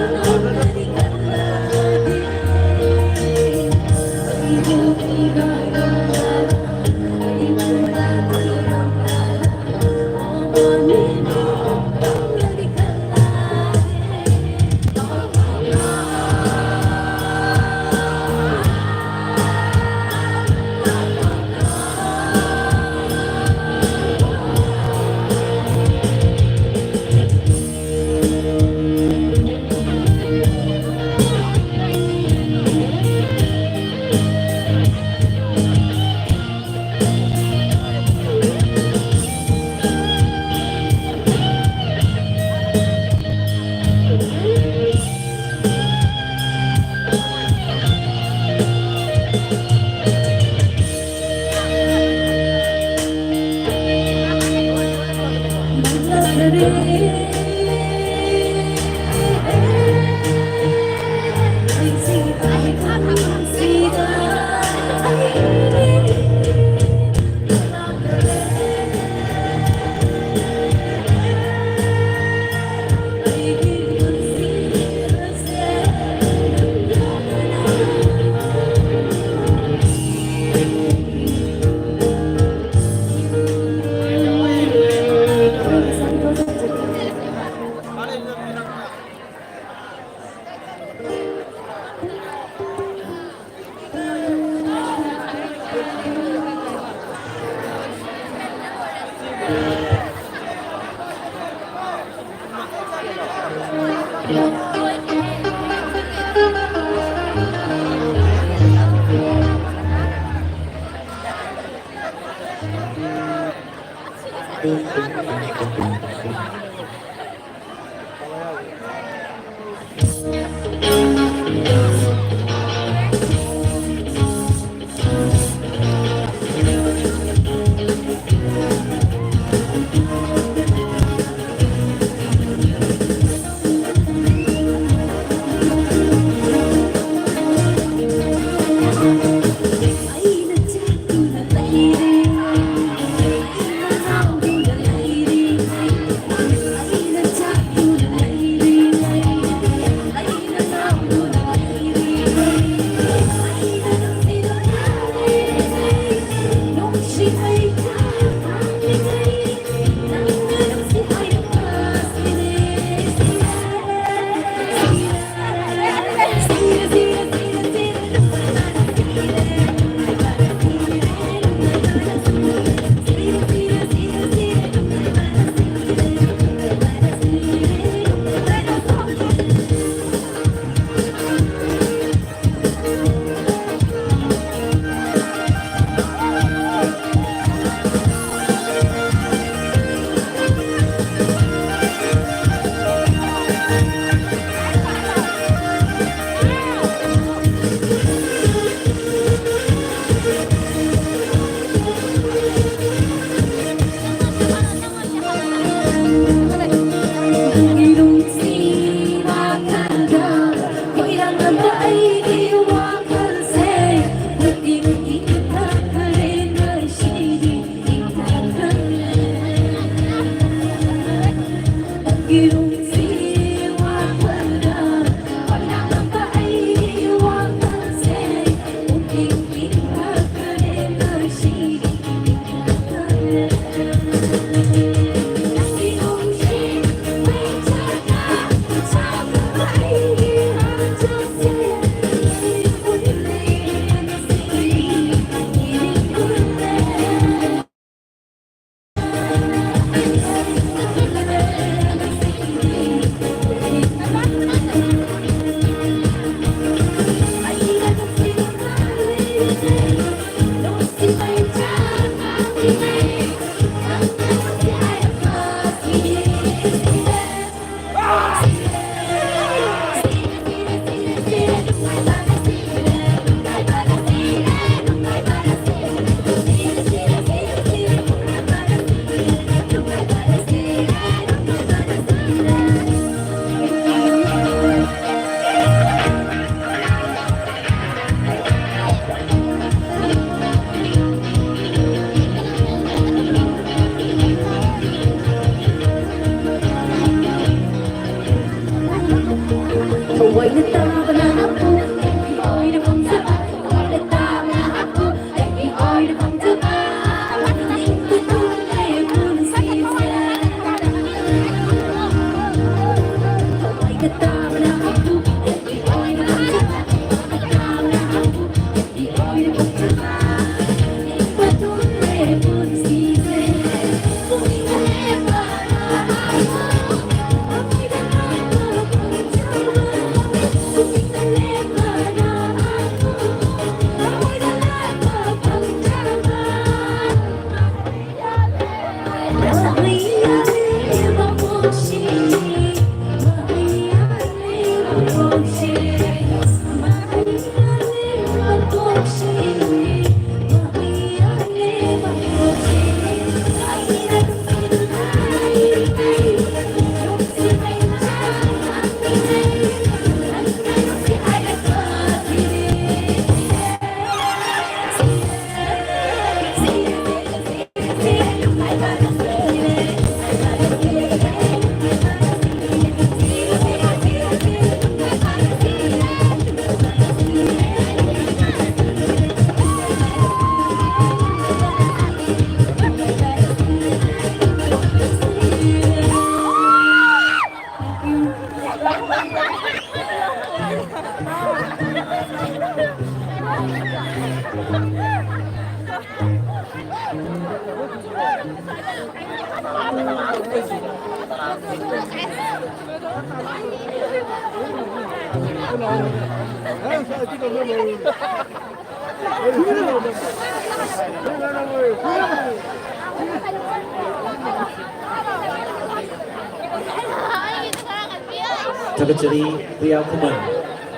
Speaker 2: Tagachari Priyakuman.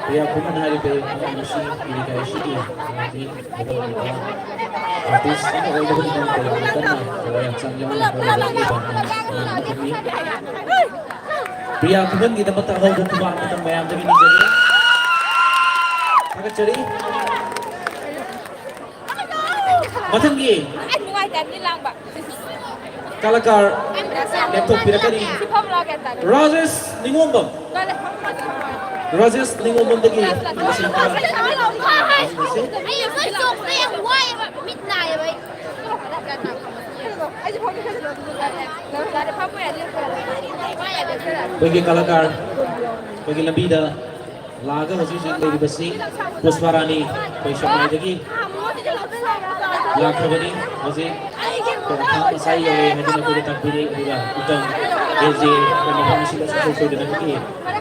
Speaker 2: Priyakuman haribe ang si Ilikay Shiki. Hindi ito ito. Artist ito ay dapat din ang kailangan na. Kaya ang yung Priyakuman kita matakaw kung kumakit ang mayang dami ni Jari. Tagachari. Matanggi.
Speaker 5: Anh ngoài đẹp như lang bạc.
Speaker 2: Kalakar
Speaker 5: Em đã xem.
Speaker 2: laptop pinakani.
Speaker 5: Si Pom lo kẹt tại.
Speaker 2: Rajesh Ningombam.
Speaker 5: Đây là.
Speaker 2: Rajesh Ningombam dagi.
Speaker 5: Anh phải chụp đi em quay mít này vậy. Anh Pom đi cái gì đó. Là để Pom quay đi. Quay để cái là.
Speaker 2: Bagi kalakar, bagi lambida, laga masih lagi besi, Pusparani, bagi siapa lagi, laga bani masih kerana saya yang hanya nak boleh tampil juga utang, jadi memang masih sesuai dengan ini.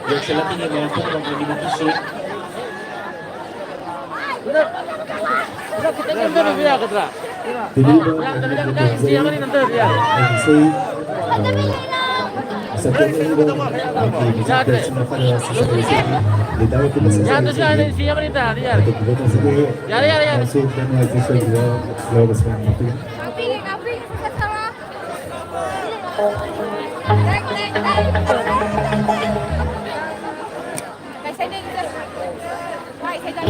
Speaker 2: Yang selagi ini memang pun orang ini kisi.
Speaker 5: Kapi, salah. Cái xe lên rồi. Vai, xe lên.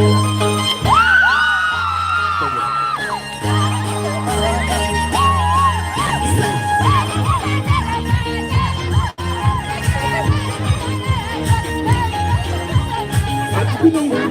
Speaker 1: Thank you.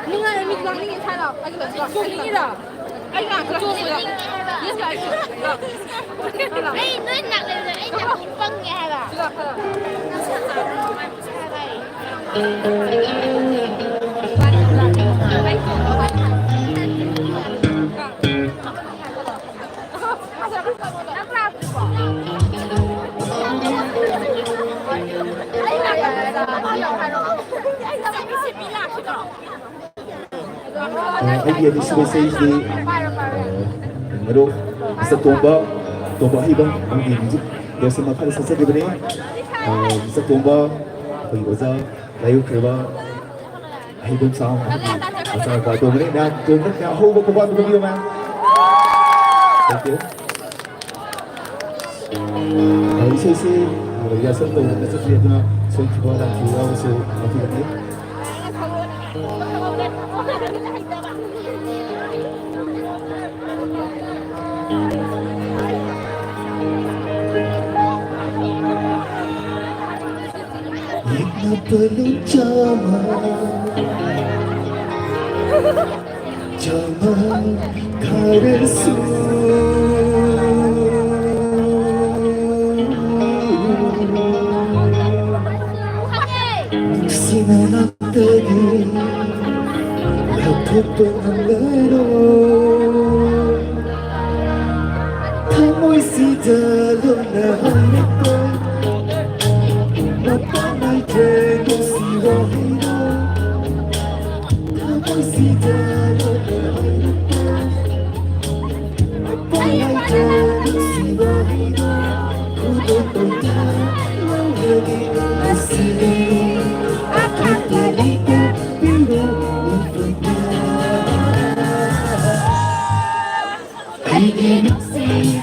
Speaker 5: 另外人民刚给你猜了，那个做你的，哎呀，做你的，也是哎，你拿来的，哎，拿你帮你来了，知道了。
Speaker 7: Idea ni selesai di aduh bisa tombak hibang mungkin biasa makan selesai di mana bisa tombak bagi bazar layu kerba hibang sama asal kau mana dah tombak dah hou buat tu bagi mana thank you selesai biasa tu biasa dia tu so kita nak kira so nanti lagi
Speaker 4: Belum zaman karesu Sinar tadi lapuk pengalero kamu isi dalam nahayako Napanay keno si Wahino Kamoy si Dalo Napanay keno si Wahino Kudong pagka Nang naging asili Aking talika Pero ipagka Ay ginasay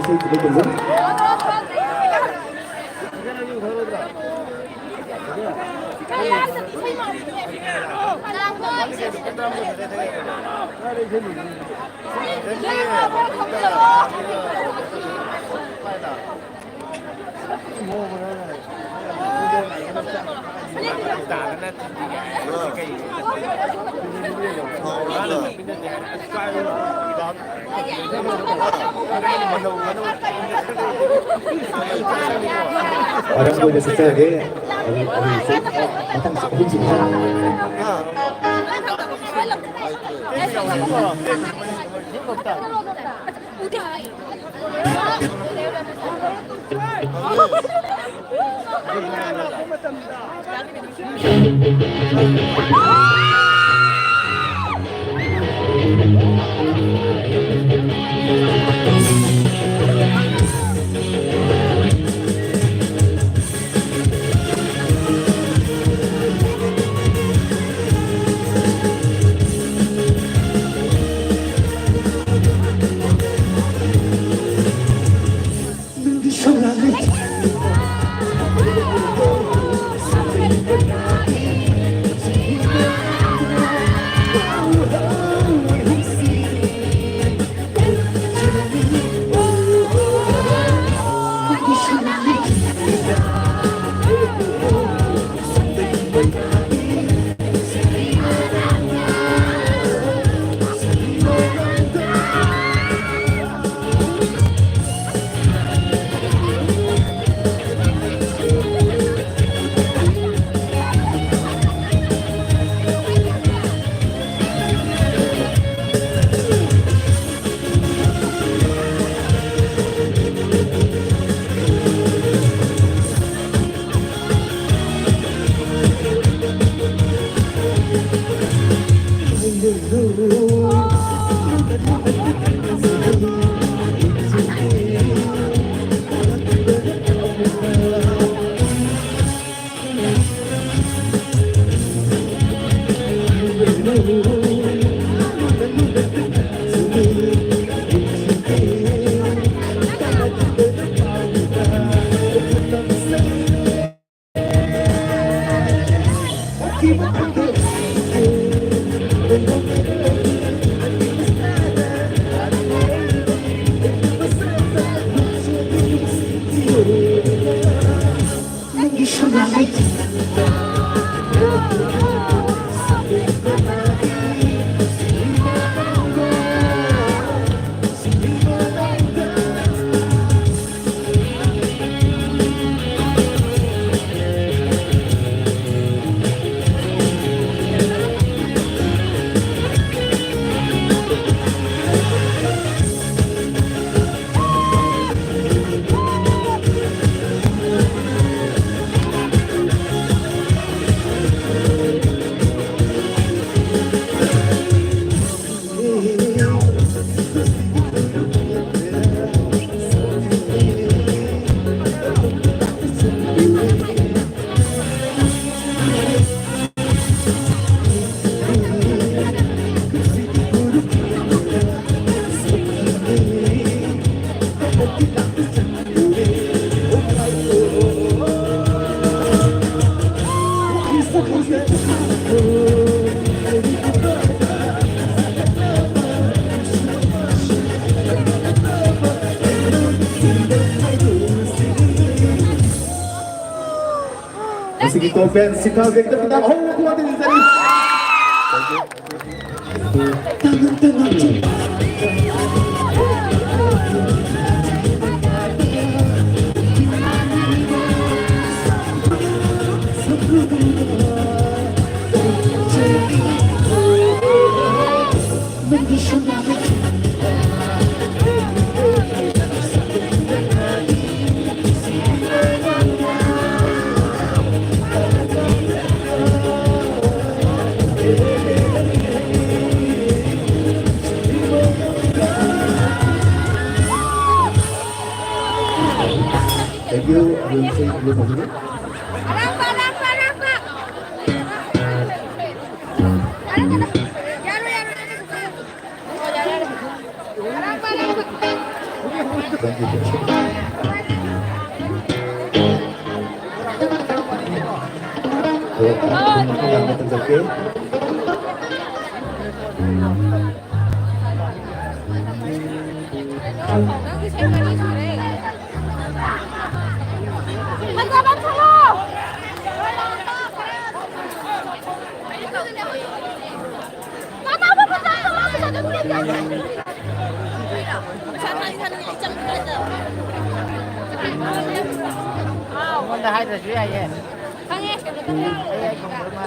Speaker 7: saya tidak tunggu. Orang tua selesai lagi. Matang sekunci. Sige ko fans si Kavek na pinang hong kuha din sa rin. Thank you. We'll say hello to you. Thank you. Yang terjadi.
Speaker 5: Magkabang salo! Mama, apa sa ako? Sa doon yan. Sana isa na isang kada.
Speaker 3: Wanda hai da juya ye.
Speaker 5: Kangis ka na.
Speaker 3: Ai kong berma.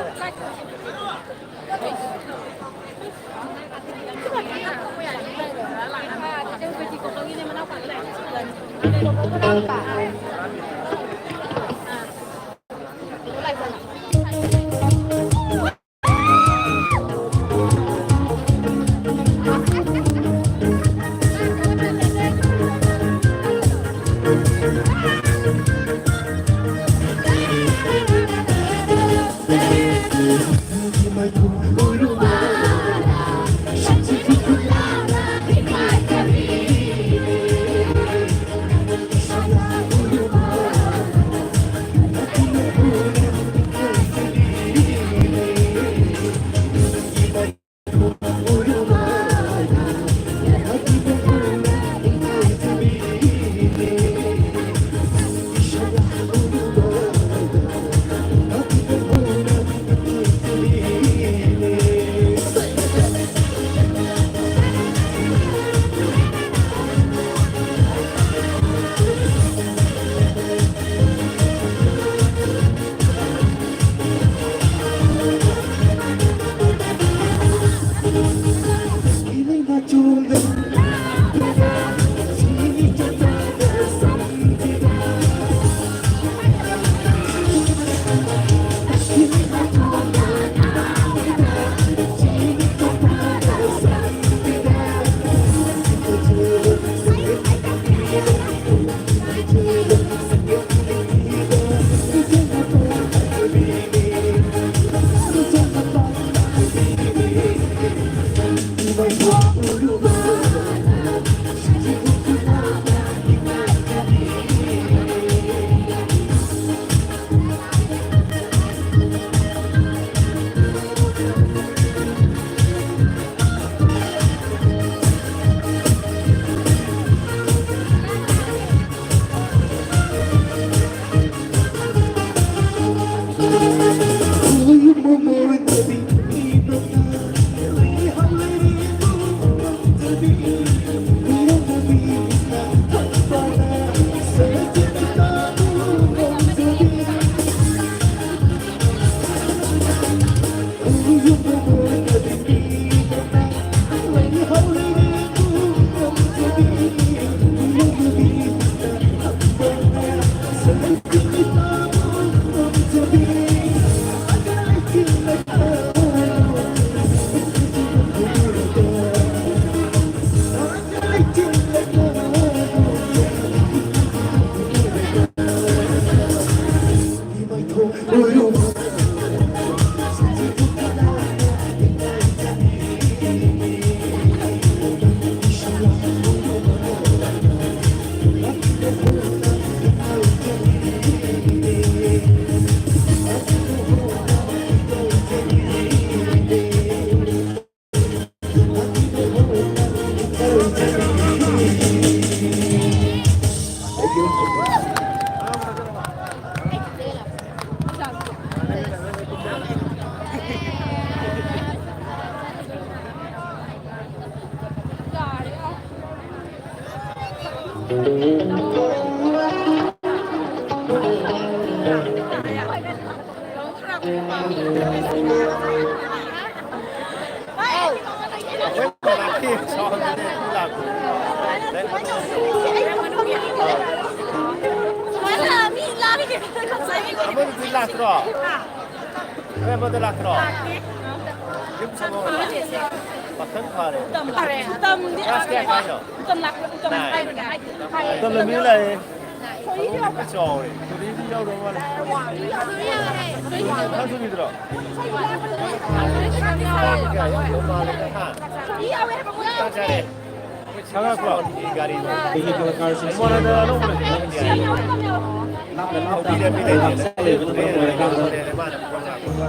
Speaker 2: vehicle cars and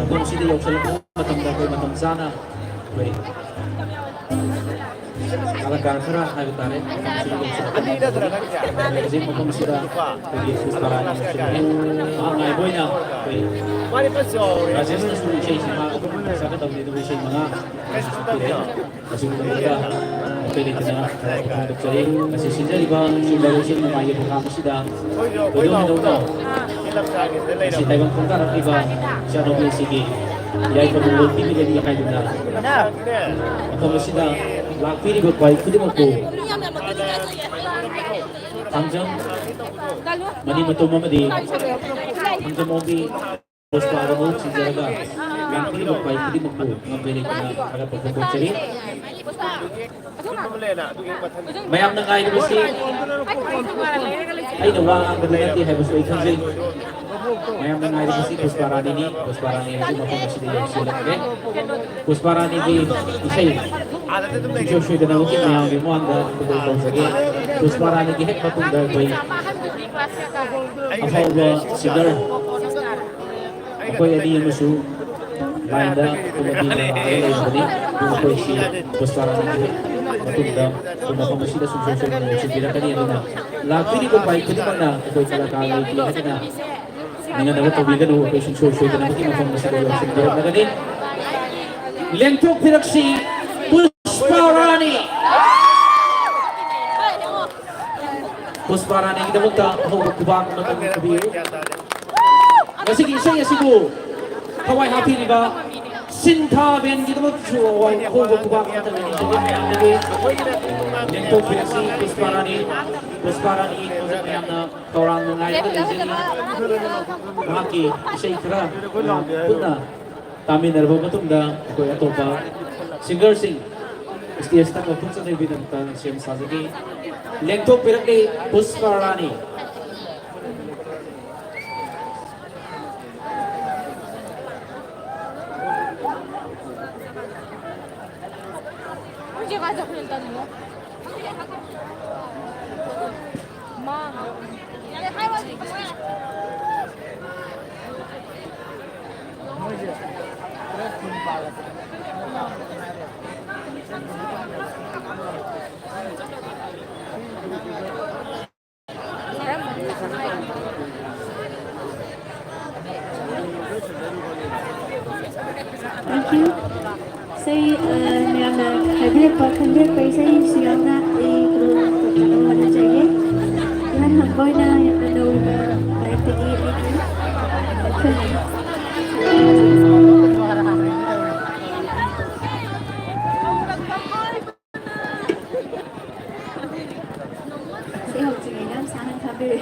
Speaker 2: kung sino yung sa loob matanda ko matang sana wait alagaan kara ayo tarik kasi mo kung sila pwede sus para niyo sila ngay boy na wait kasi na sulit siya yung mga sa katawag dito siya yung mga kasi talaga pwede ka na kasi sila di ba sila rin siya mamayo kung kamo sila pwede mo daw kasi tayong kung karang iba siya no may sige yay ko mo bibigyan niya kayo na ako sila lakpiri ko pa pwede mo po 당장 많이 뭐 도마마디 당장 몸이 보스파로 진짜가 양피리 먹고 이피리 먹고 ngambili ko na para pagkukutsari mayam na kain mo si ay nawa ang gadlayati hay gusto ikansi mayam na kain mo si pusparani ni mapapasili yung sila pusparani di isay Joshua dan aku kita yang demo anda betul saja. Terus para ni kita patut dari apa sigar. Apa yang dia musuh lain dah kemudian lain tadi untuk isi terus para ni kita patut dah semua masih dah sukses segera kali ini na. Lagi ni kau baik kita mana kau salah kali kita na. Dengan dapat tabigan untuk isi Joshua dan kita masih dah segera kali. Lentok piraksi Pusparani kita buka hubung kubang nonton kabiru. Masih saya sibu. Kawai happy ni ba? Sinta ben kita buka hubung kubang nonton ini. Untuk versi Pusparani untuk yang orang mengalir di sini. Maki saya kira punna. Kami nerbo betul dah. Kau ya topa. Singer sing. Istiasta ko kung sa naibinantan siyang sasagi. Lengtok pirakli Pusparani.
Speaker 5: 언제 가자 그랬다는 거? 마. 야, 할아버지 이거 뭐야?
Speaker 1: Thank you. Saya yang hadir berkendir saya siang nak ikut mana saja. Yang hamboy na yang ada baik tinggi itu. Saya học trường ngày sáng hàng hadir.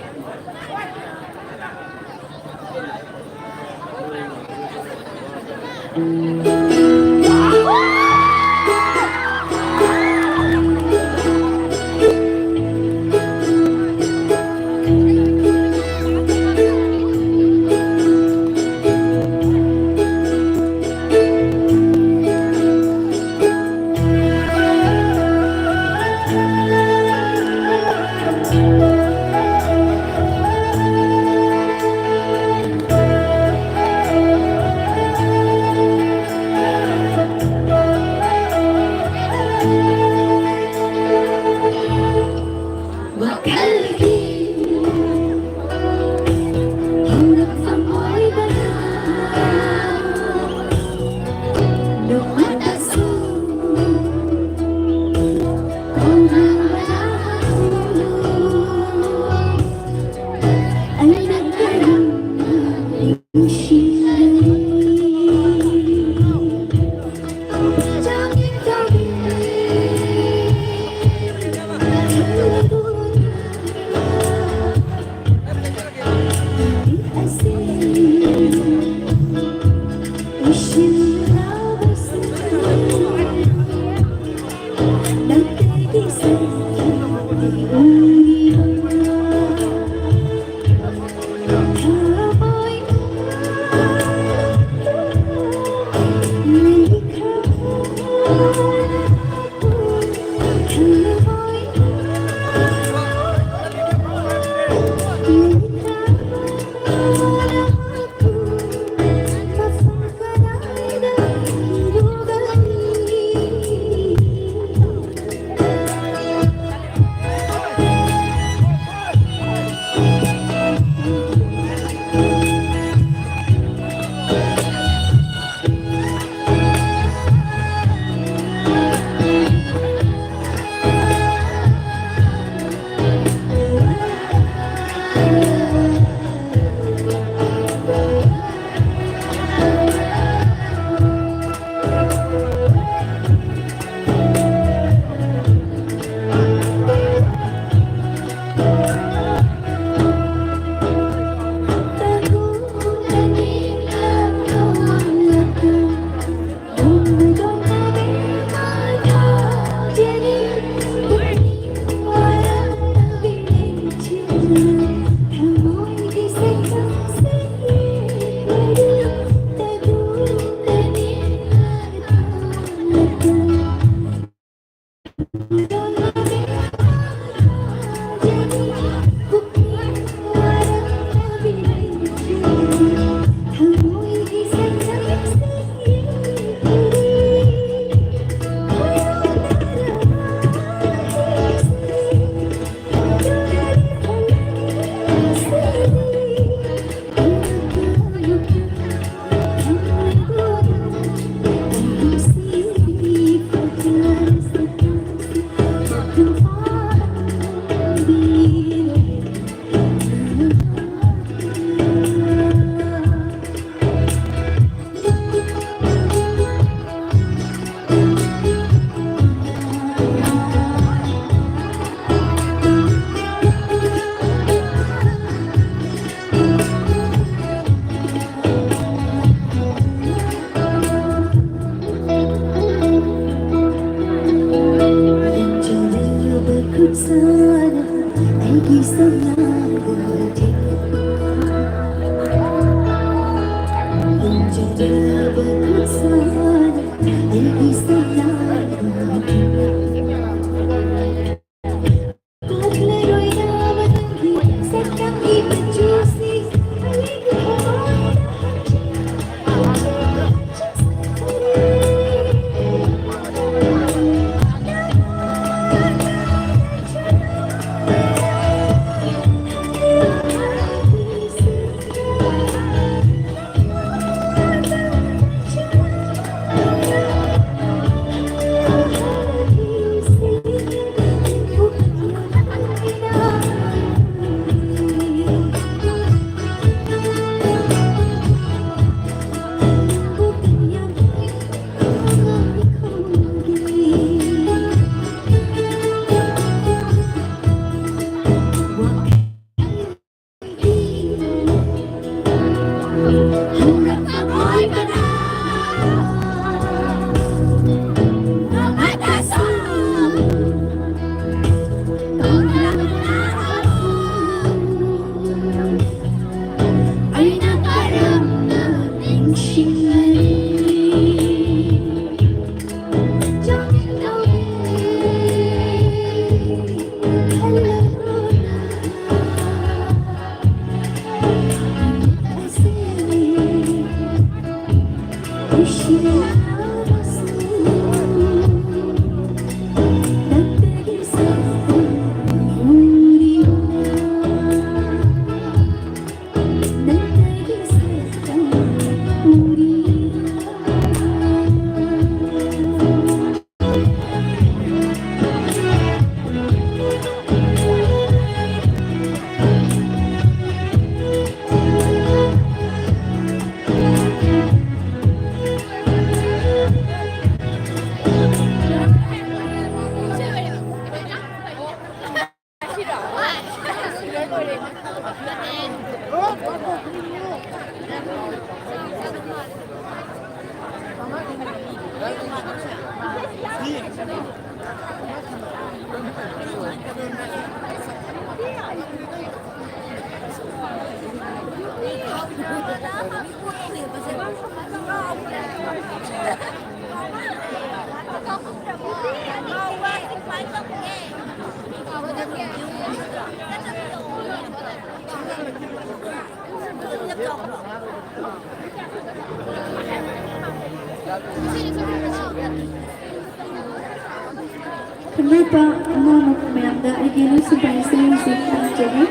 Speaker 1: Kenapa mama kumanda igino sa paisip ng jadi?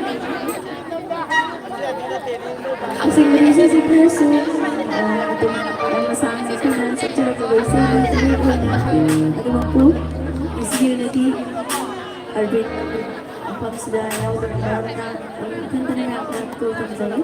Speaker 1: Kasi marisa si Preso, ito ang masang sa kanan sa tiyo kabaysa ng tuloy na ito mo po, isigil na di Albert ang pagsudayaw ng mga ang kanta na natin ko itong zali.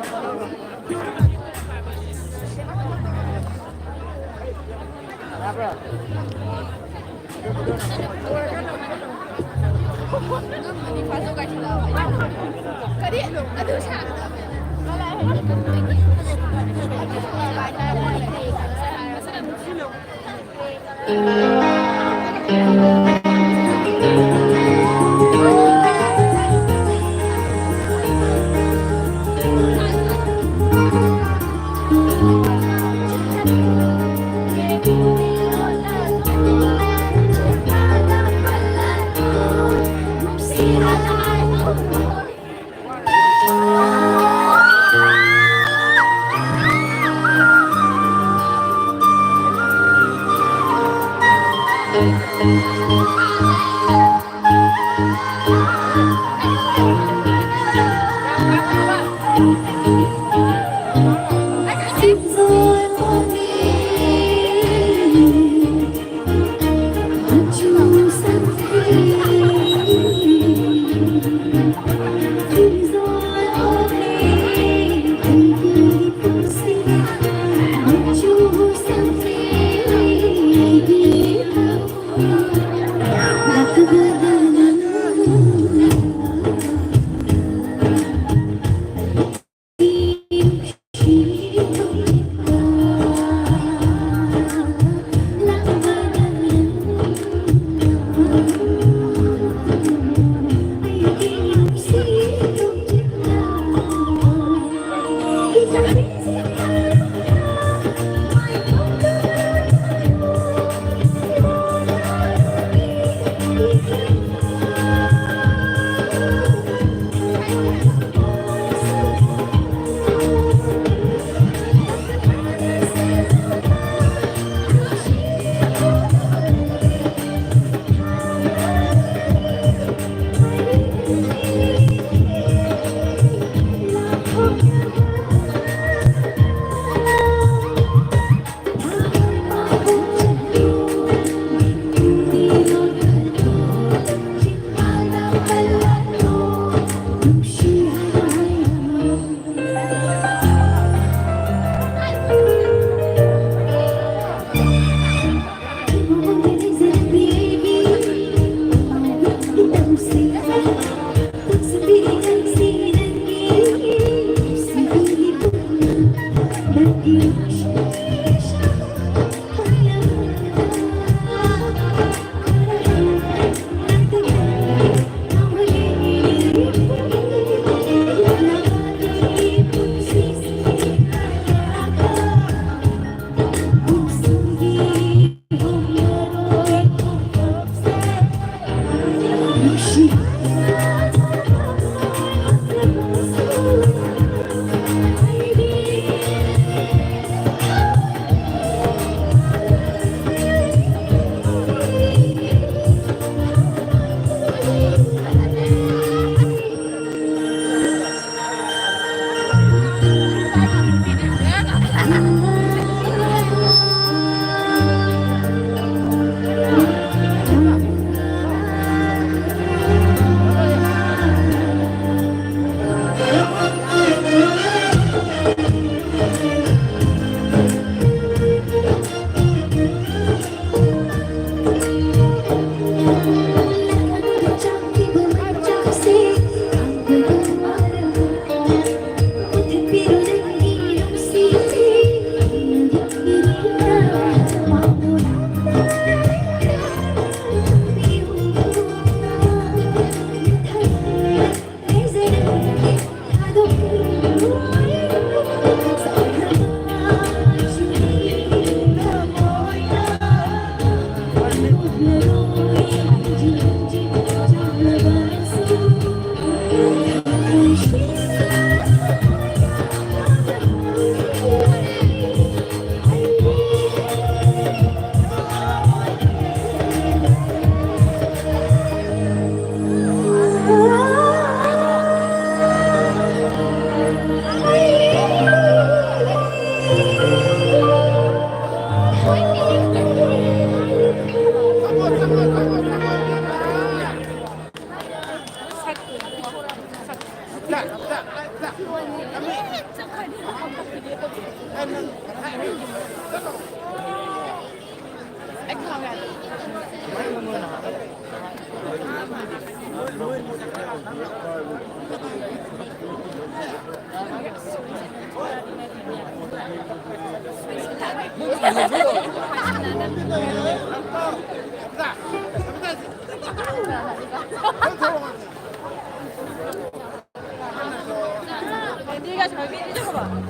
Speaker 5: 네가 저기 이쪽으로 봐.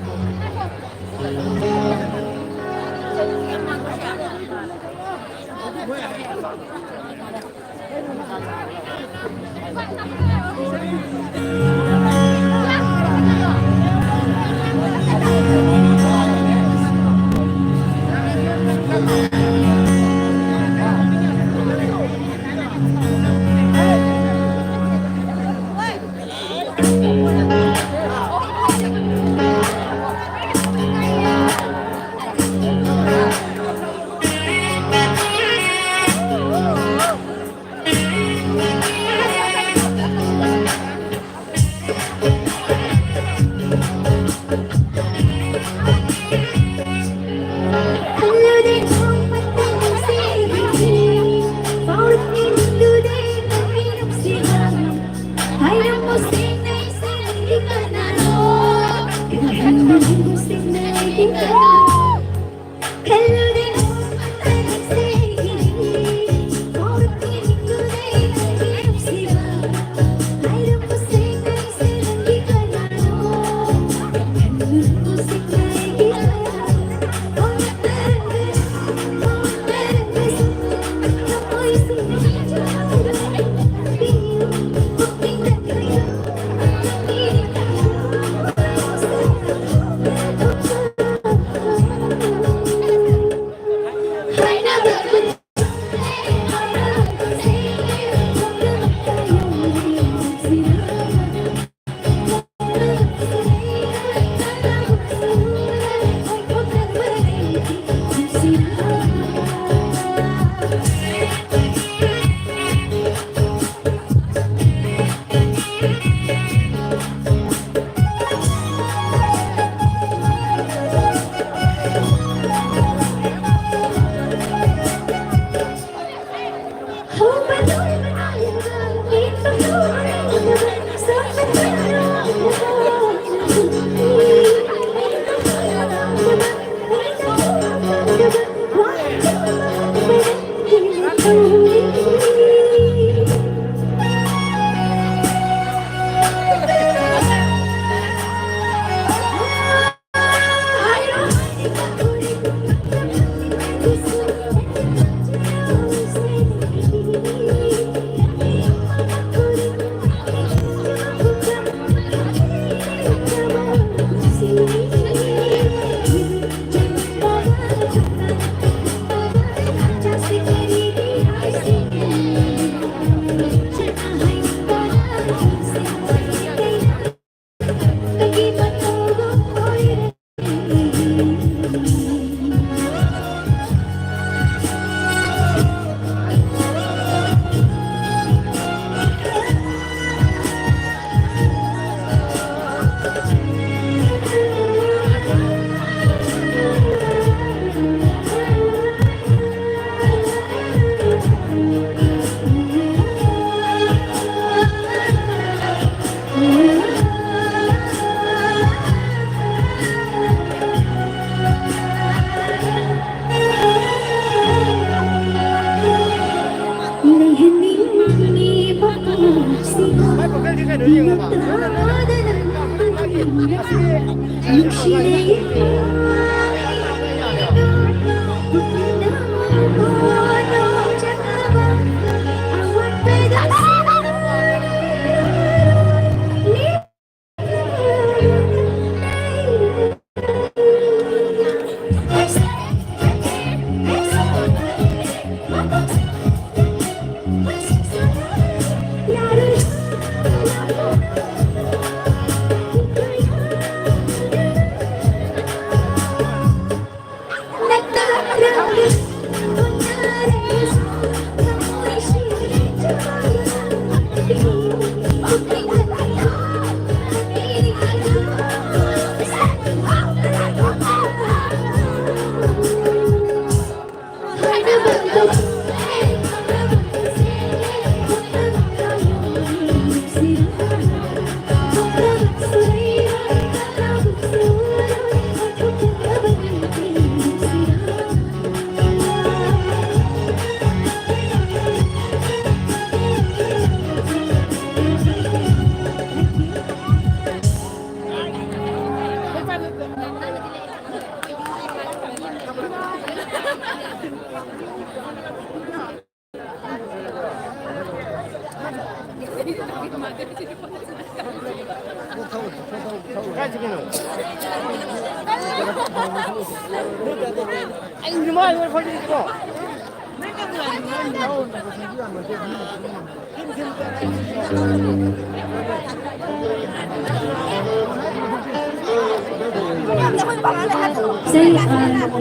Speaker 1: Saya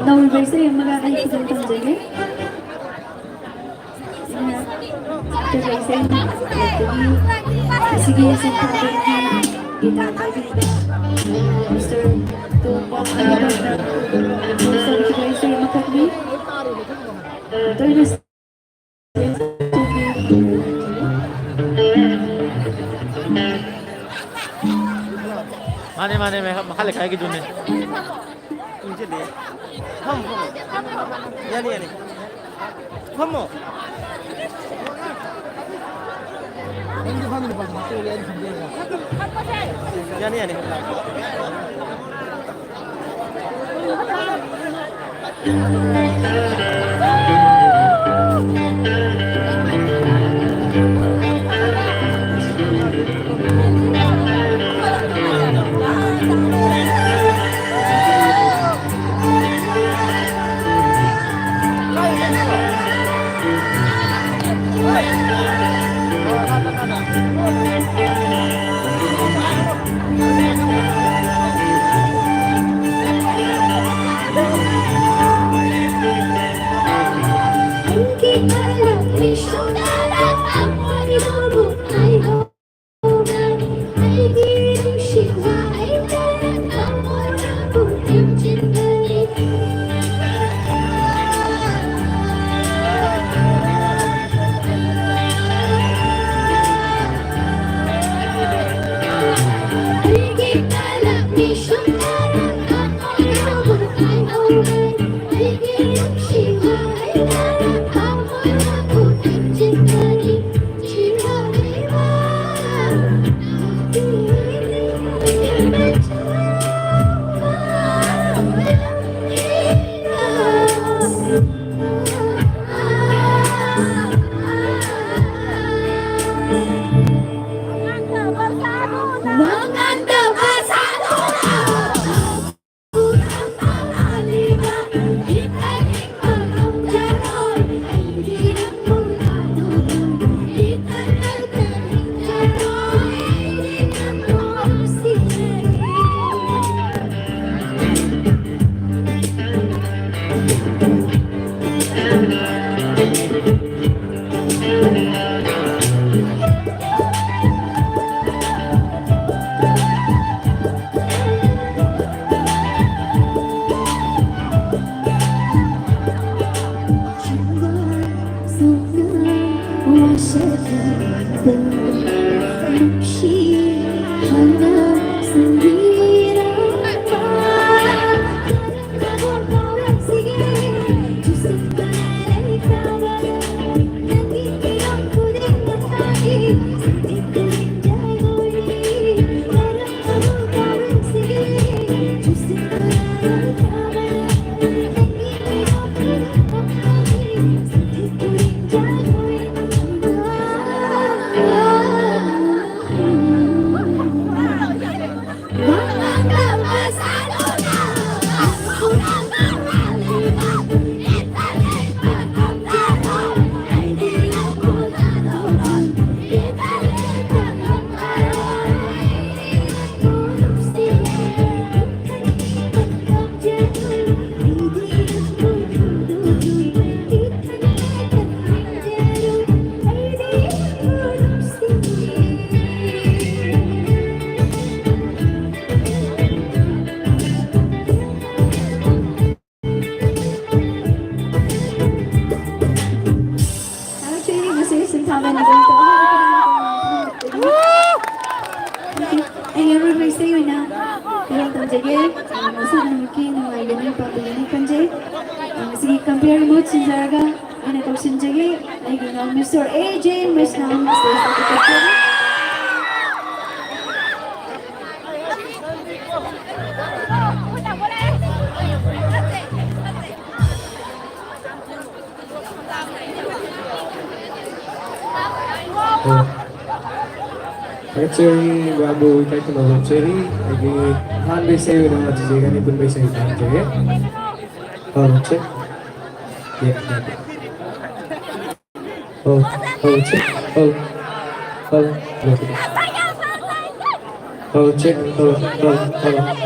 Speaker 1: nawalbay saya magkakalikod ng tanjay. Kaya saya sige sa tanjay kita lagi. Mr. Tumpok sabi ko saya makakmi. Terus
Speaker 3: Mane makalik kayak gitu nih. Ini deh. Kamu. Yani. Kamu. Yani.
Speaker 1: Oh jage masuk mungkin ini pabili kanje segi compare mo chinjaraga ana to chinjage ai gina Mr. AJ Mishnam
Speaker 8: Actually, bago tayo tumawag, actually, handle sa'yo ng mga jijay, ganun ba sa'yo tayo, jay? Check. Yeah, check. Check.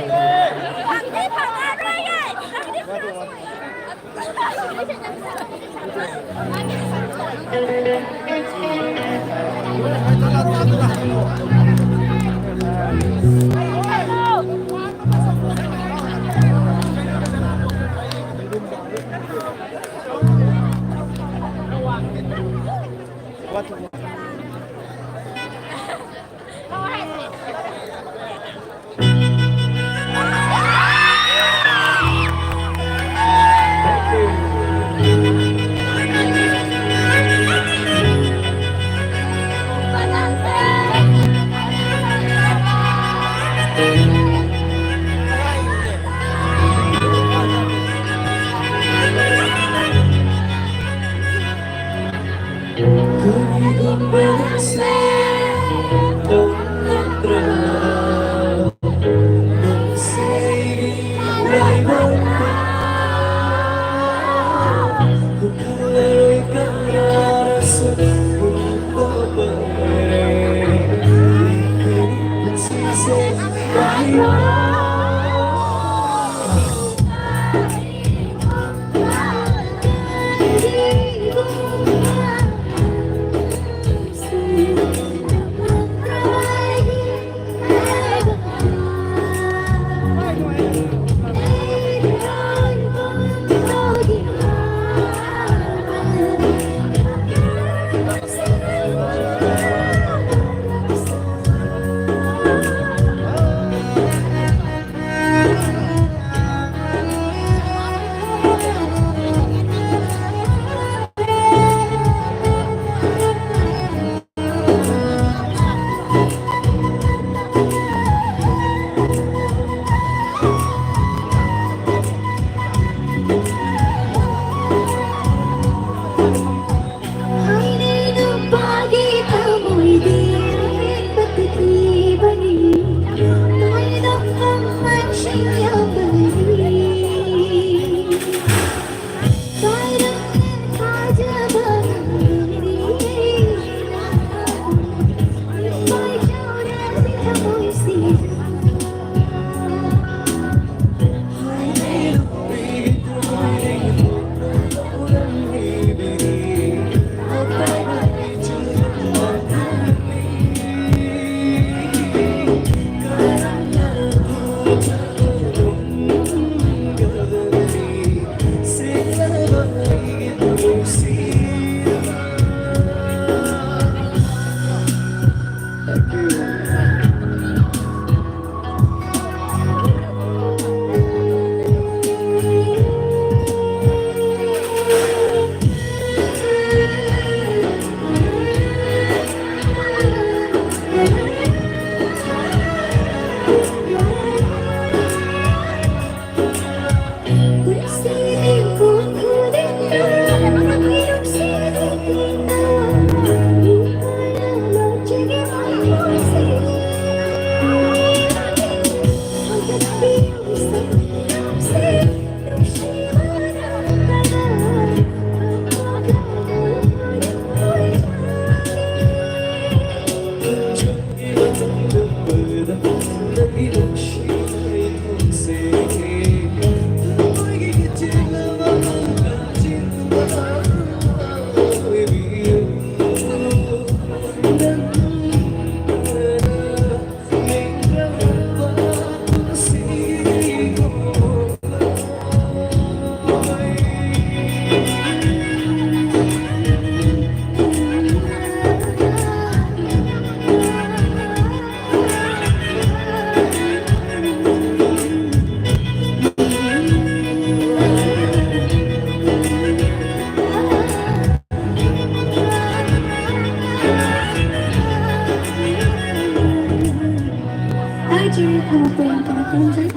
Speaker 1: Ano po yung tinatawag dyan?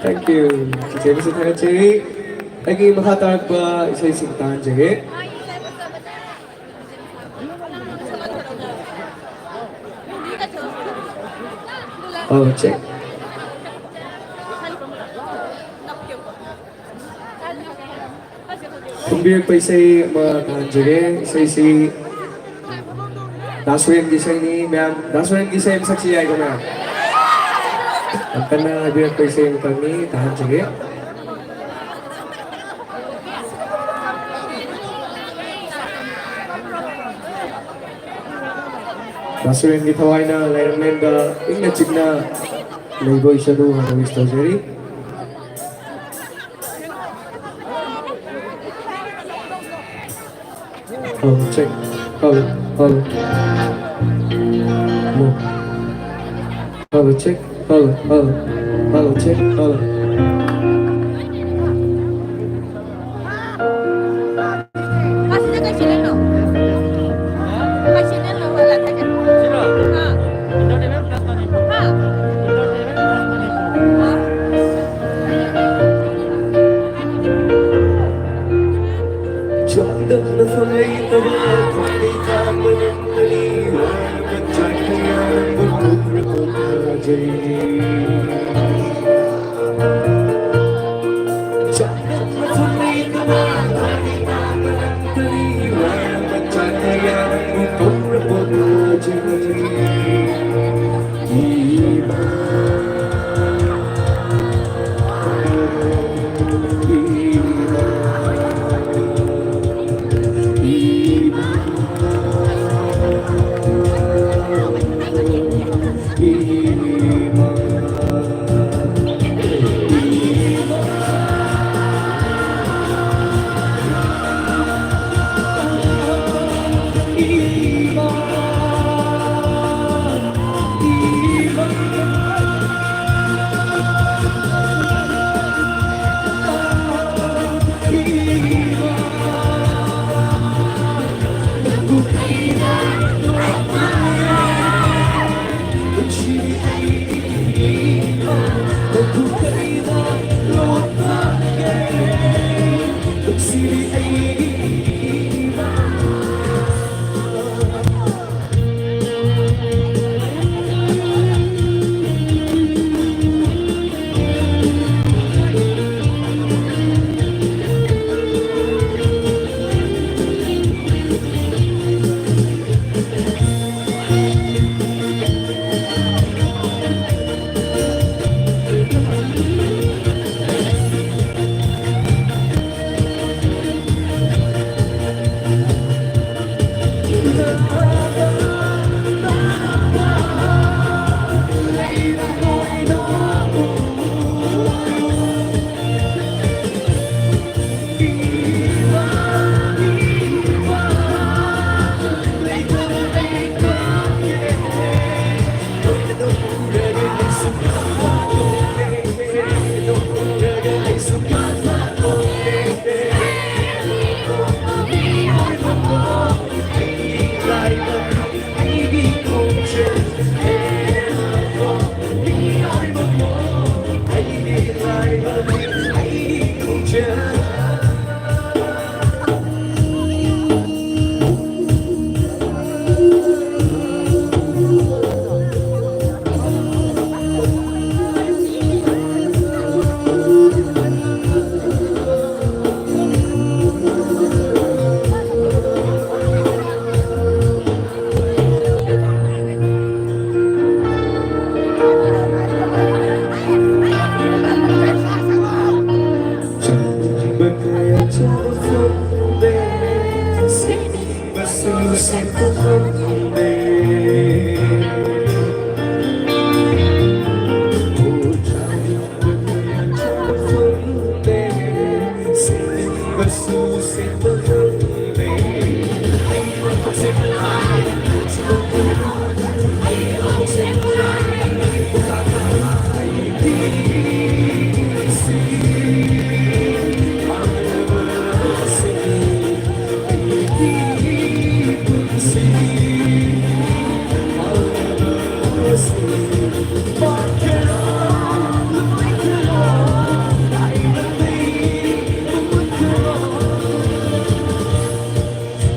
Speaker 8: Thank you. Sige, bisa tayo, Jerry. Lagi makatawag pa isa-isang tahan, Jerry. Oh, check. Kumbiyag pa isa'y mga tahan, Jerry. Isa-isa'y Daswen gisay ni ma'am. Daswen gisay masaksiyay ko ma'am. Ang kanang biyag pa isa'y kami tahan, Jerry. Daswen gitaway na layang nga ingnatsig na layboy siya doon ang wisto, Jerry. Oh, check. Hello. Hello, check. Hello, check. Hello.
Speaker 5: Kasi na kay sila no? Kay sila no, wala ka dyan.
Speaker 3: Sino?
Speaker 5: Ha?
Speaker 3: Ito din ang plasma nito.
Speaker 5: Ha?
Speaker 3: Ito din ang plasma nito.
Speaker 5: Ha?
Speaker 8: Jordan na falay na ba? Pwede ka ba ng kaliwan? Pagtay kaya ng bukod na Jerry. Jordan na falay na ba? Pwede ka ba ng kaliwan? Pagtay kaya ng bukod na Jerry. Iba. See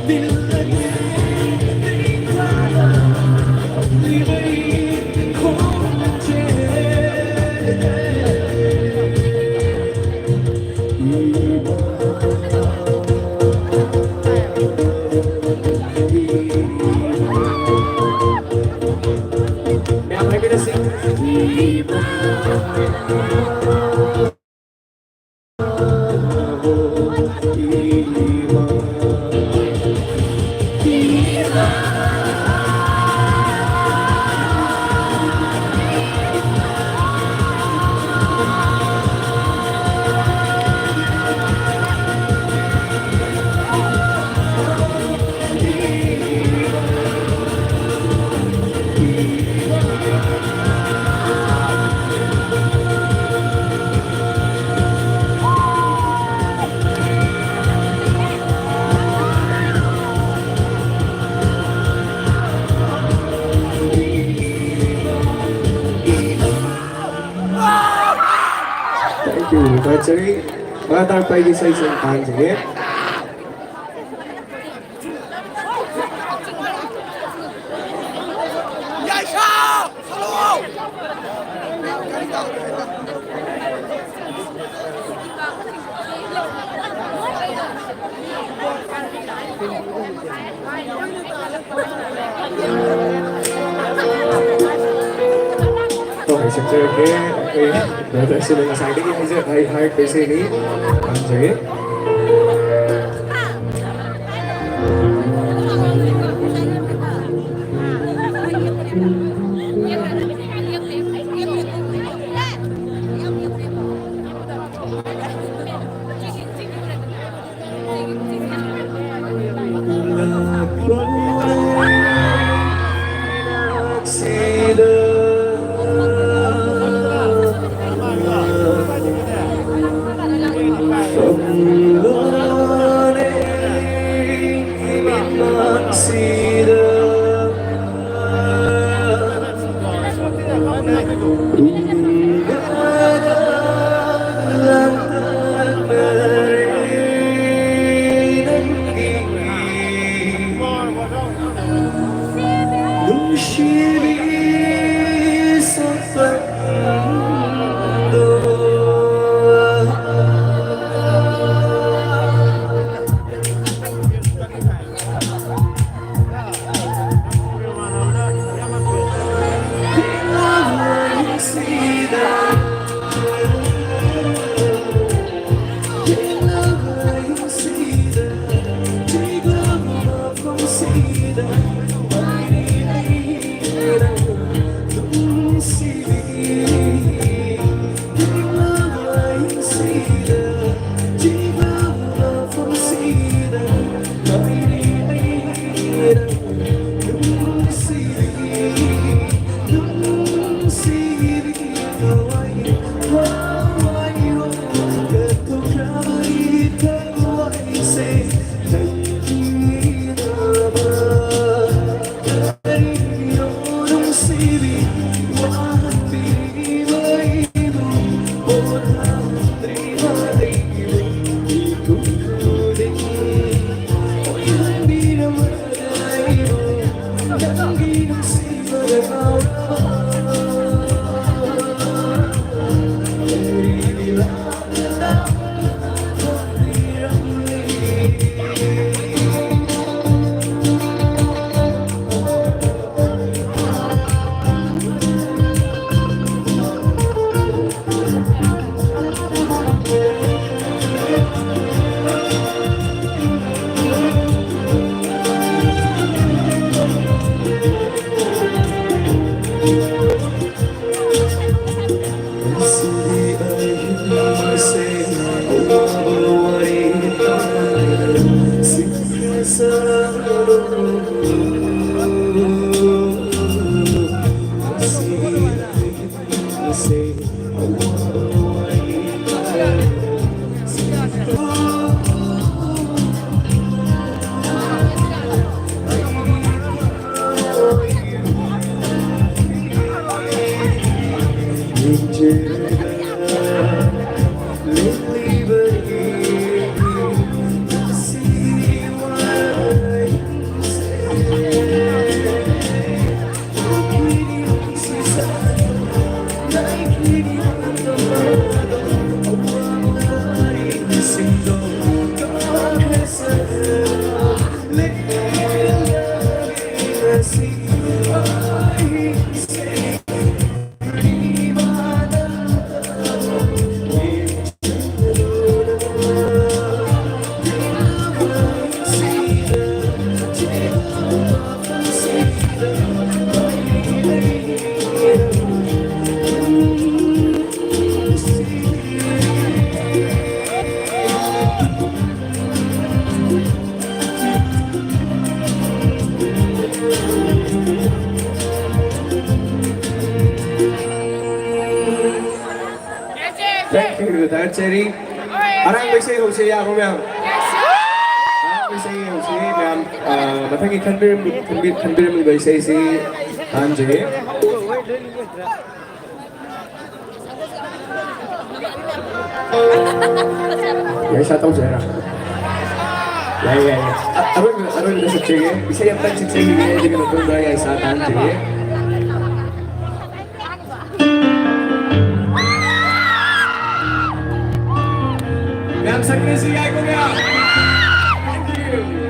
Speaker 8: Yang lagi di sini. Thank you, Kak Cherry. Mga tayo sa isang time, sige. Okay, sa Cherry, okay. Brother sila na sa akin. I heart by Siri. Sige. 다 같이 아랑베이스의 혹시 야 보면 아랑베이스의 혹시 그냥 마탕이 칸비르미 베이스의 단지 ya saya tahu saya ya aron udah sekali bisa yang tak sekali ini jadi nonton ya saya tahu yang sekali sih ya aku ya thank you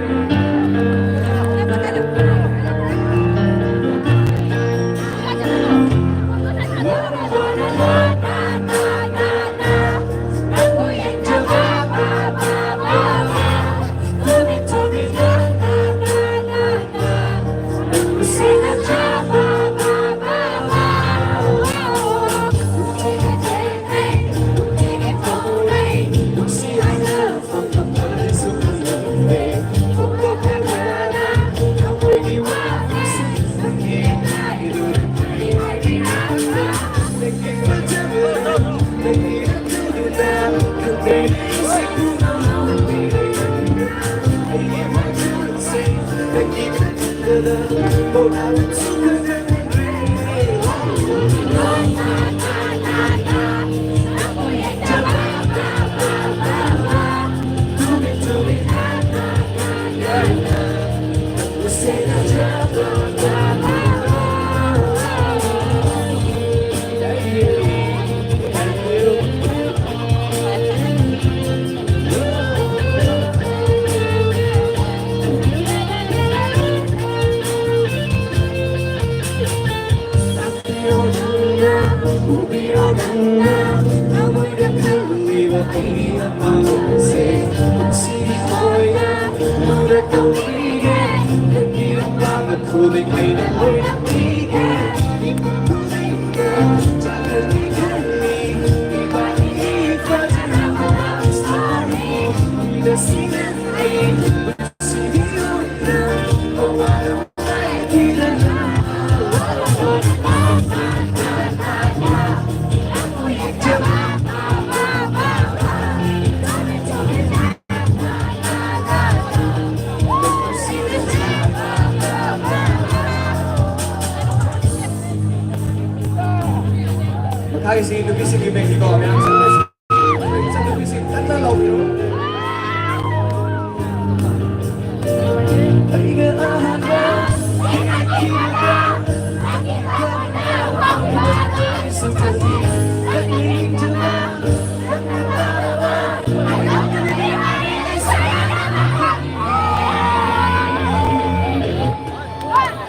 Speaker 8: Hai si Indonesia di Mexico, yang Indonesia kan lalu bro.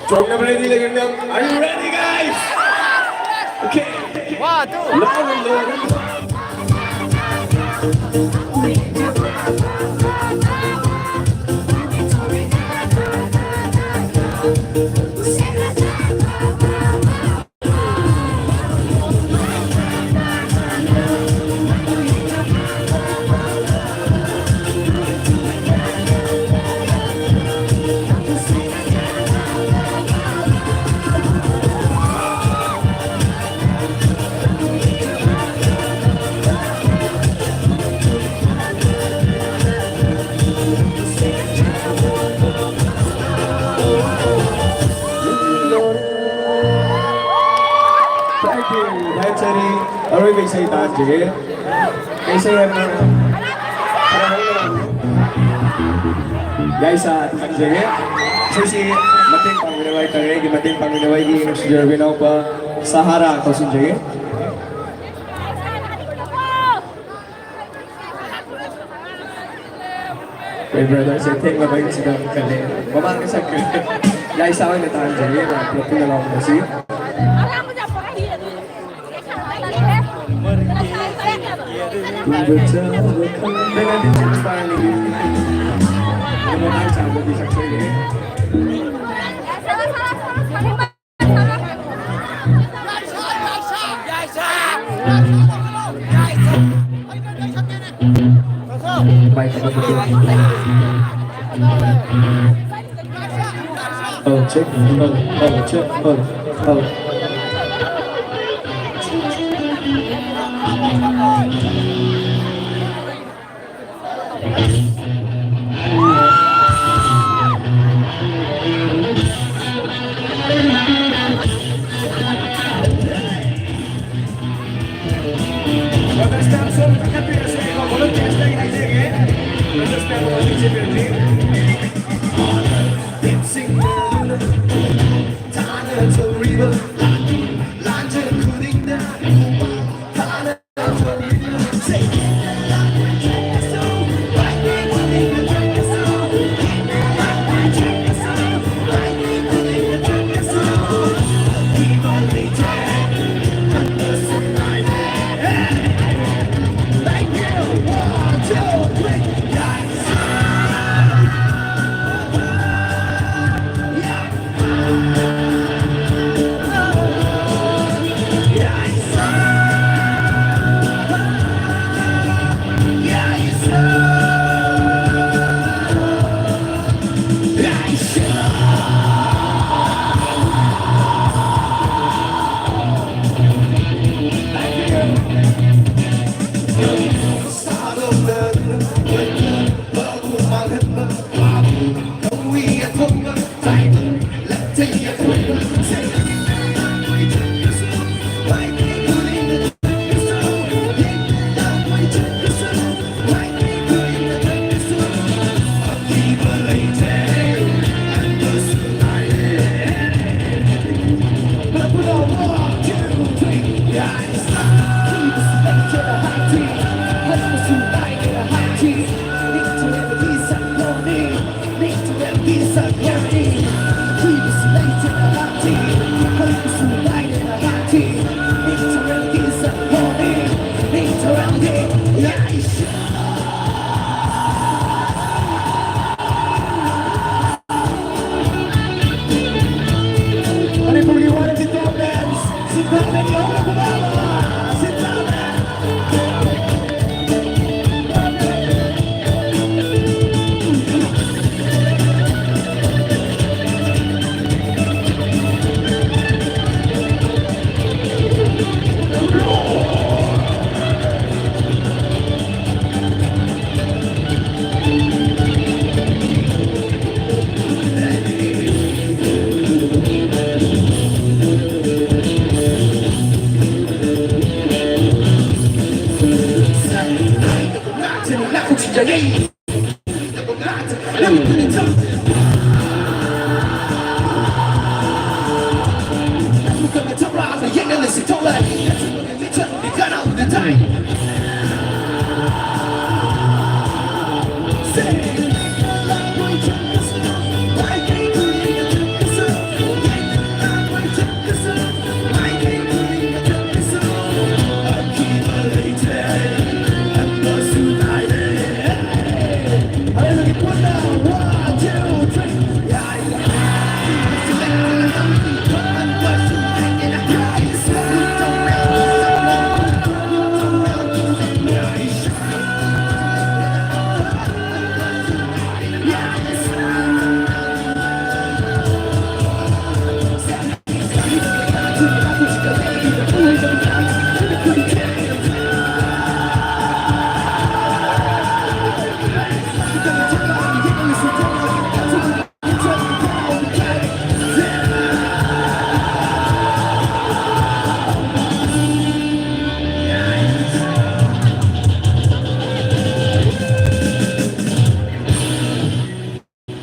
Speaker 8: Are you ready, guys? Okay.
Speaker 3: 1, 2.
Speaker 8: Aroy may say taas sige. Kasi yan na. Guys, sige. Kasi mating pangunaway tayo, mating pangunaway di si Jervin ako pa Sahara ako si sige. Hey brother, saya tengok apa yang sedang kali. Mama kesak. Guys, ako na tayo sige. Naplotin na lang ako na siya. Dengan diceritanya ini, memang sangat bisa sekali. Baik, oh cek, oh.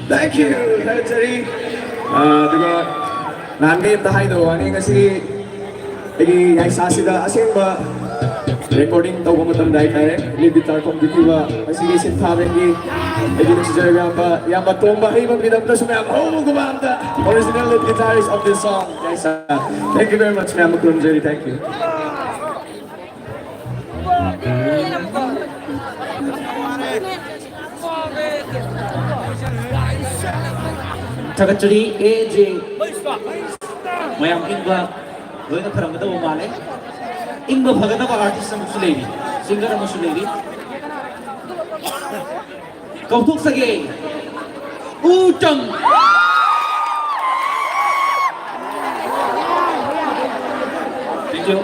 Speaker 8: Thank you, Terry. Nangin tayo do, ani kasi igi ay sasida asing ba recording tau ko matang dai kare ni bitar kong dikiwa kasi gisin taben gi igi na siya ba yang batomba ay magbidam na sumaya oh gumanda original lead guitarist of this song guys. Thank you very much ma'am Jerry, thank you.
Speaker 2: Tagachuri AJ mayam ingba loina pharamgada wo male ingba bhagada ba artist amusu lebi singer amusu lebi kautuk sage Utang thank you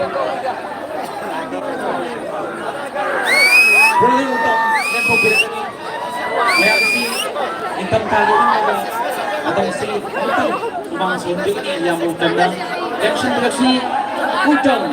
Speaker 2: boleh utang dan pemberian mayam si intang tadi atau si utang mga sundi ini yang mengundang action beraksi Utang.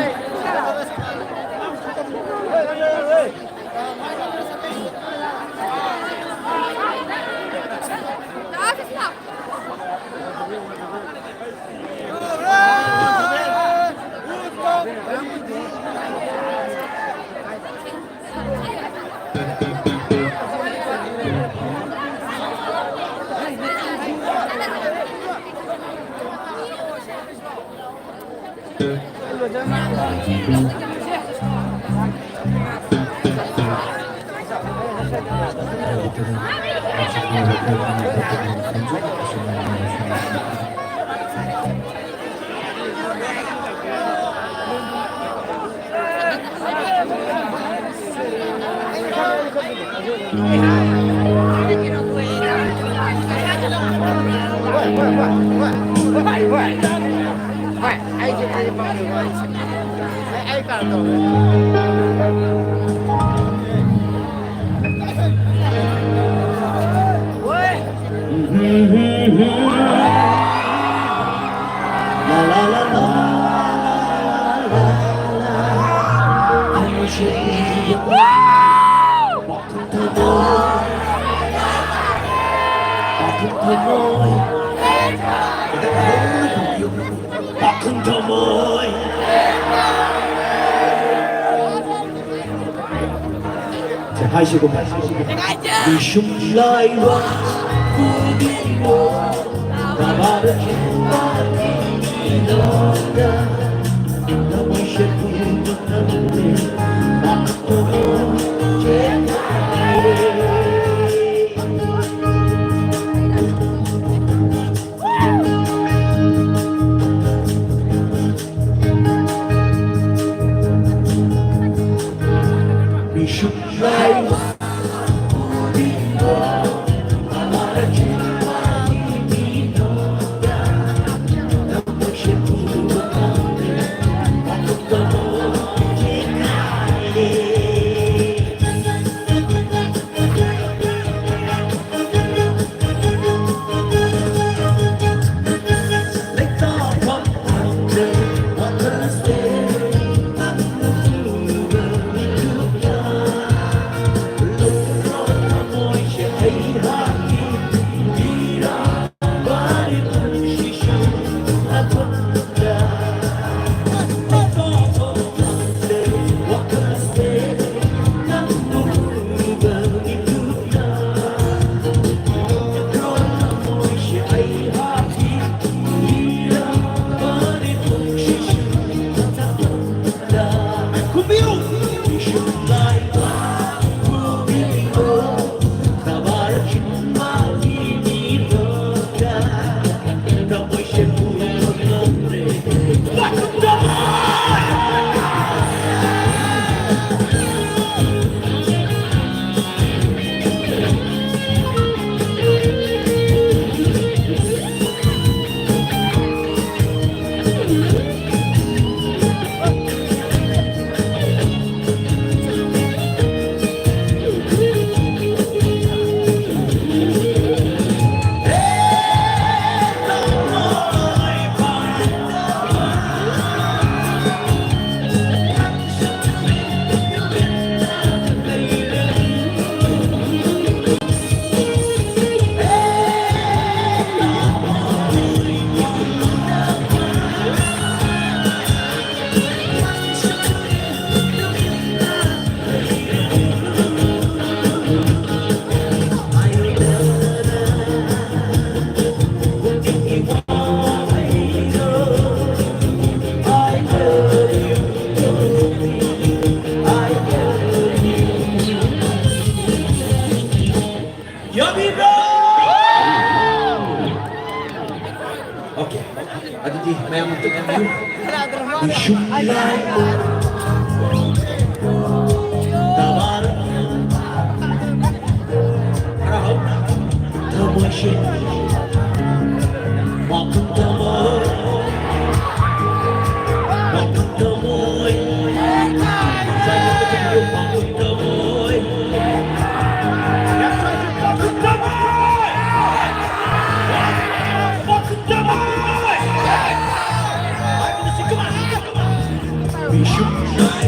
Speaker 4: 하시고 이 춤라이와
Speaker 2: Okay. Aditi, may ang magtugan niyo. Isyulay mo. Tawaran niya. Araw na. Tamoy siya. Wakang tamoy. Wakang tamoy. Sa'yo ka kayo, wakang tamoy. Wakang tamoy! Wakang tamoy! We should try.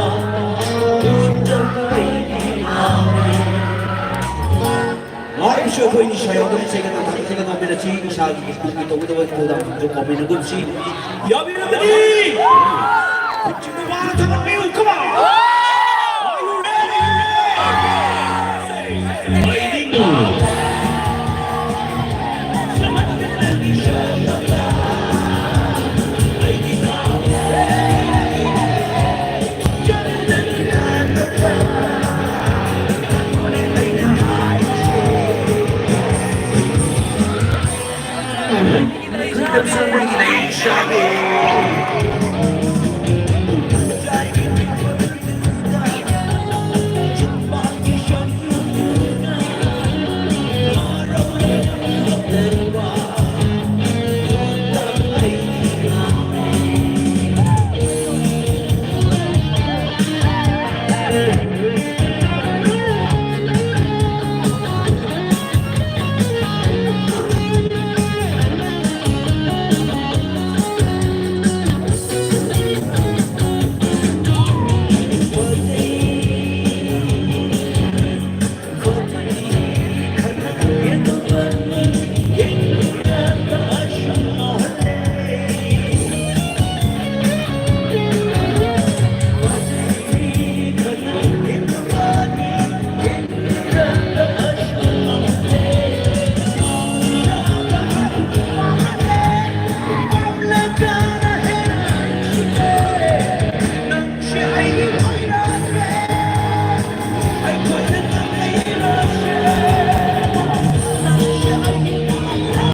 Speaker 2: Long ꯑꯩꯈꯣꯏꯅꯤ ꯁꯥꯌꯧꯗꯨꯅ ꯆꯦꯡꯒꯗꯧꯕꯅ ꯁꯤ ꯏꯁꯥꯒꯤ ꯏꯁꯀꯨꯜꯒꯤ ꯇꯧꯒꯗꯕ ꯊꯧꯗꯥꯡꯁꯨ ꯀꯧꯃꯤꯟꯅꯒꯨꯝ ꯁꯤ ꯌꯥꯕꯤꯔꯕꯗꯤ ꯍꯧꯖꯤꯛꯇꯤ ꯋꯥꯅ ꯊꯕꯛꯄꯤꯌꯨ ꯀꯃꯥ Are you ready? Fighting!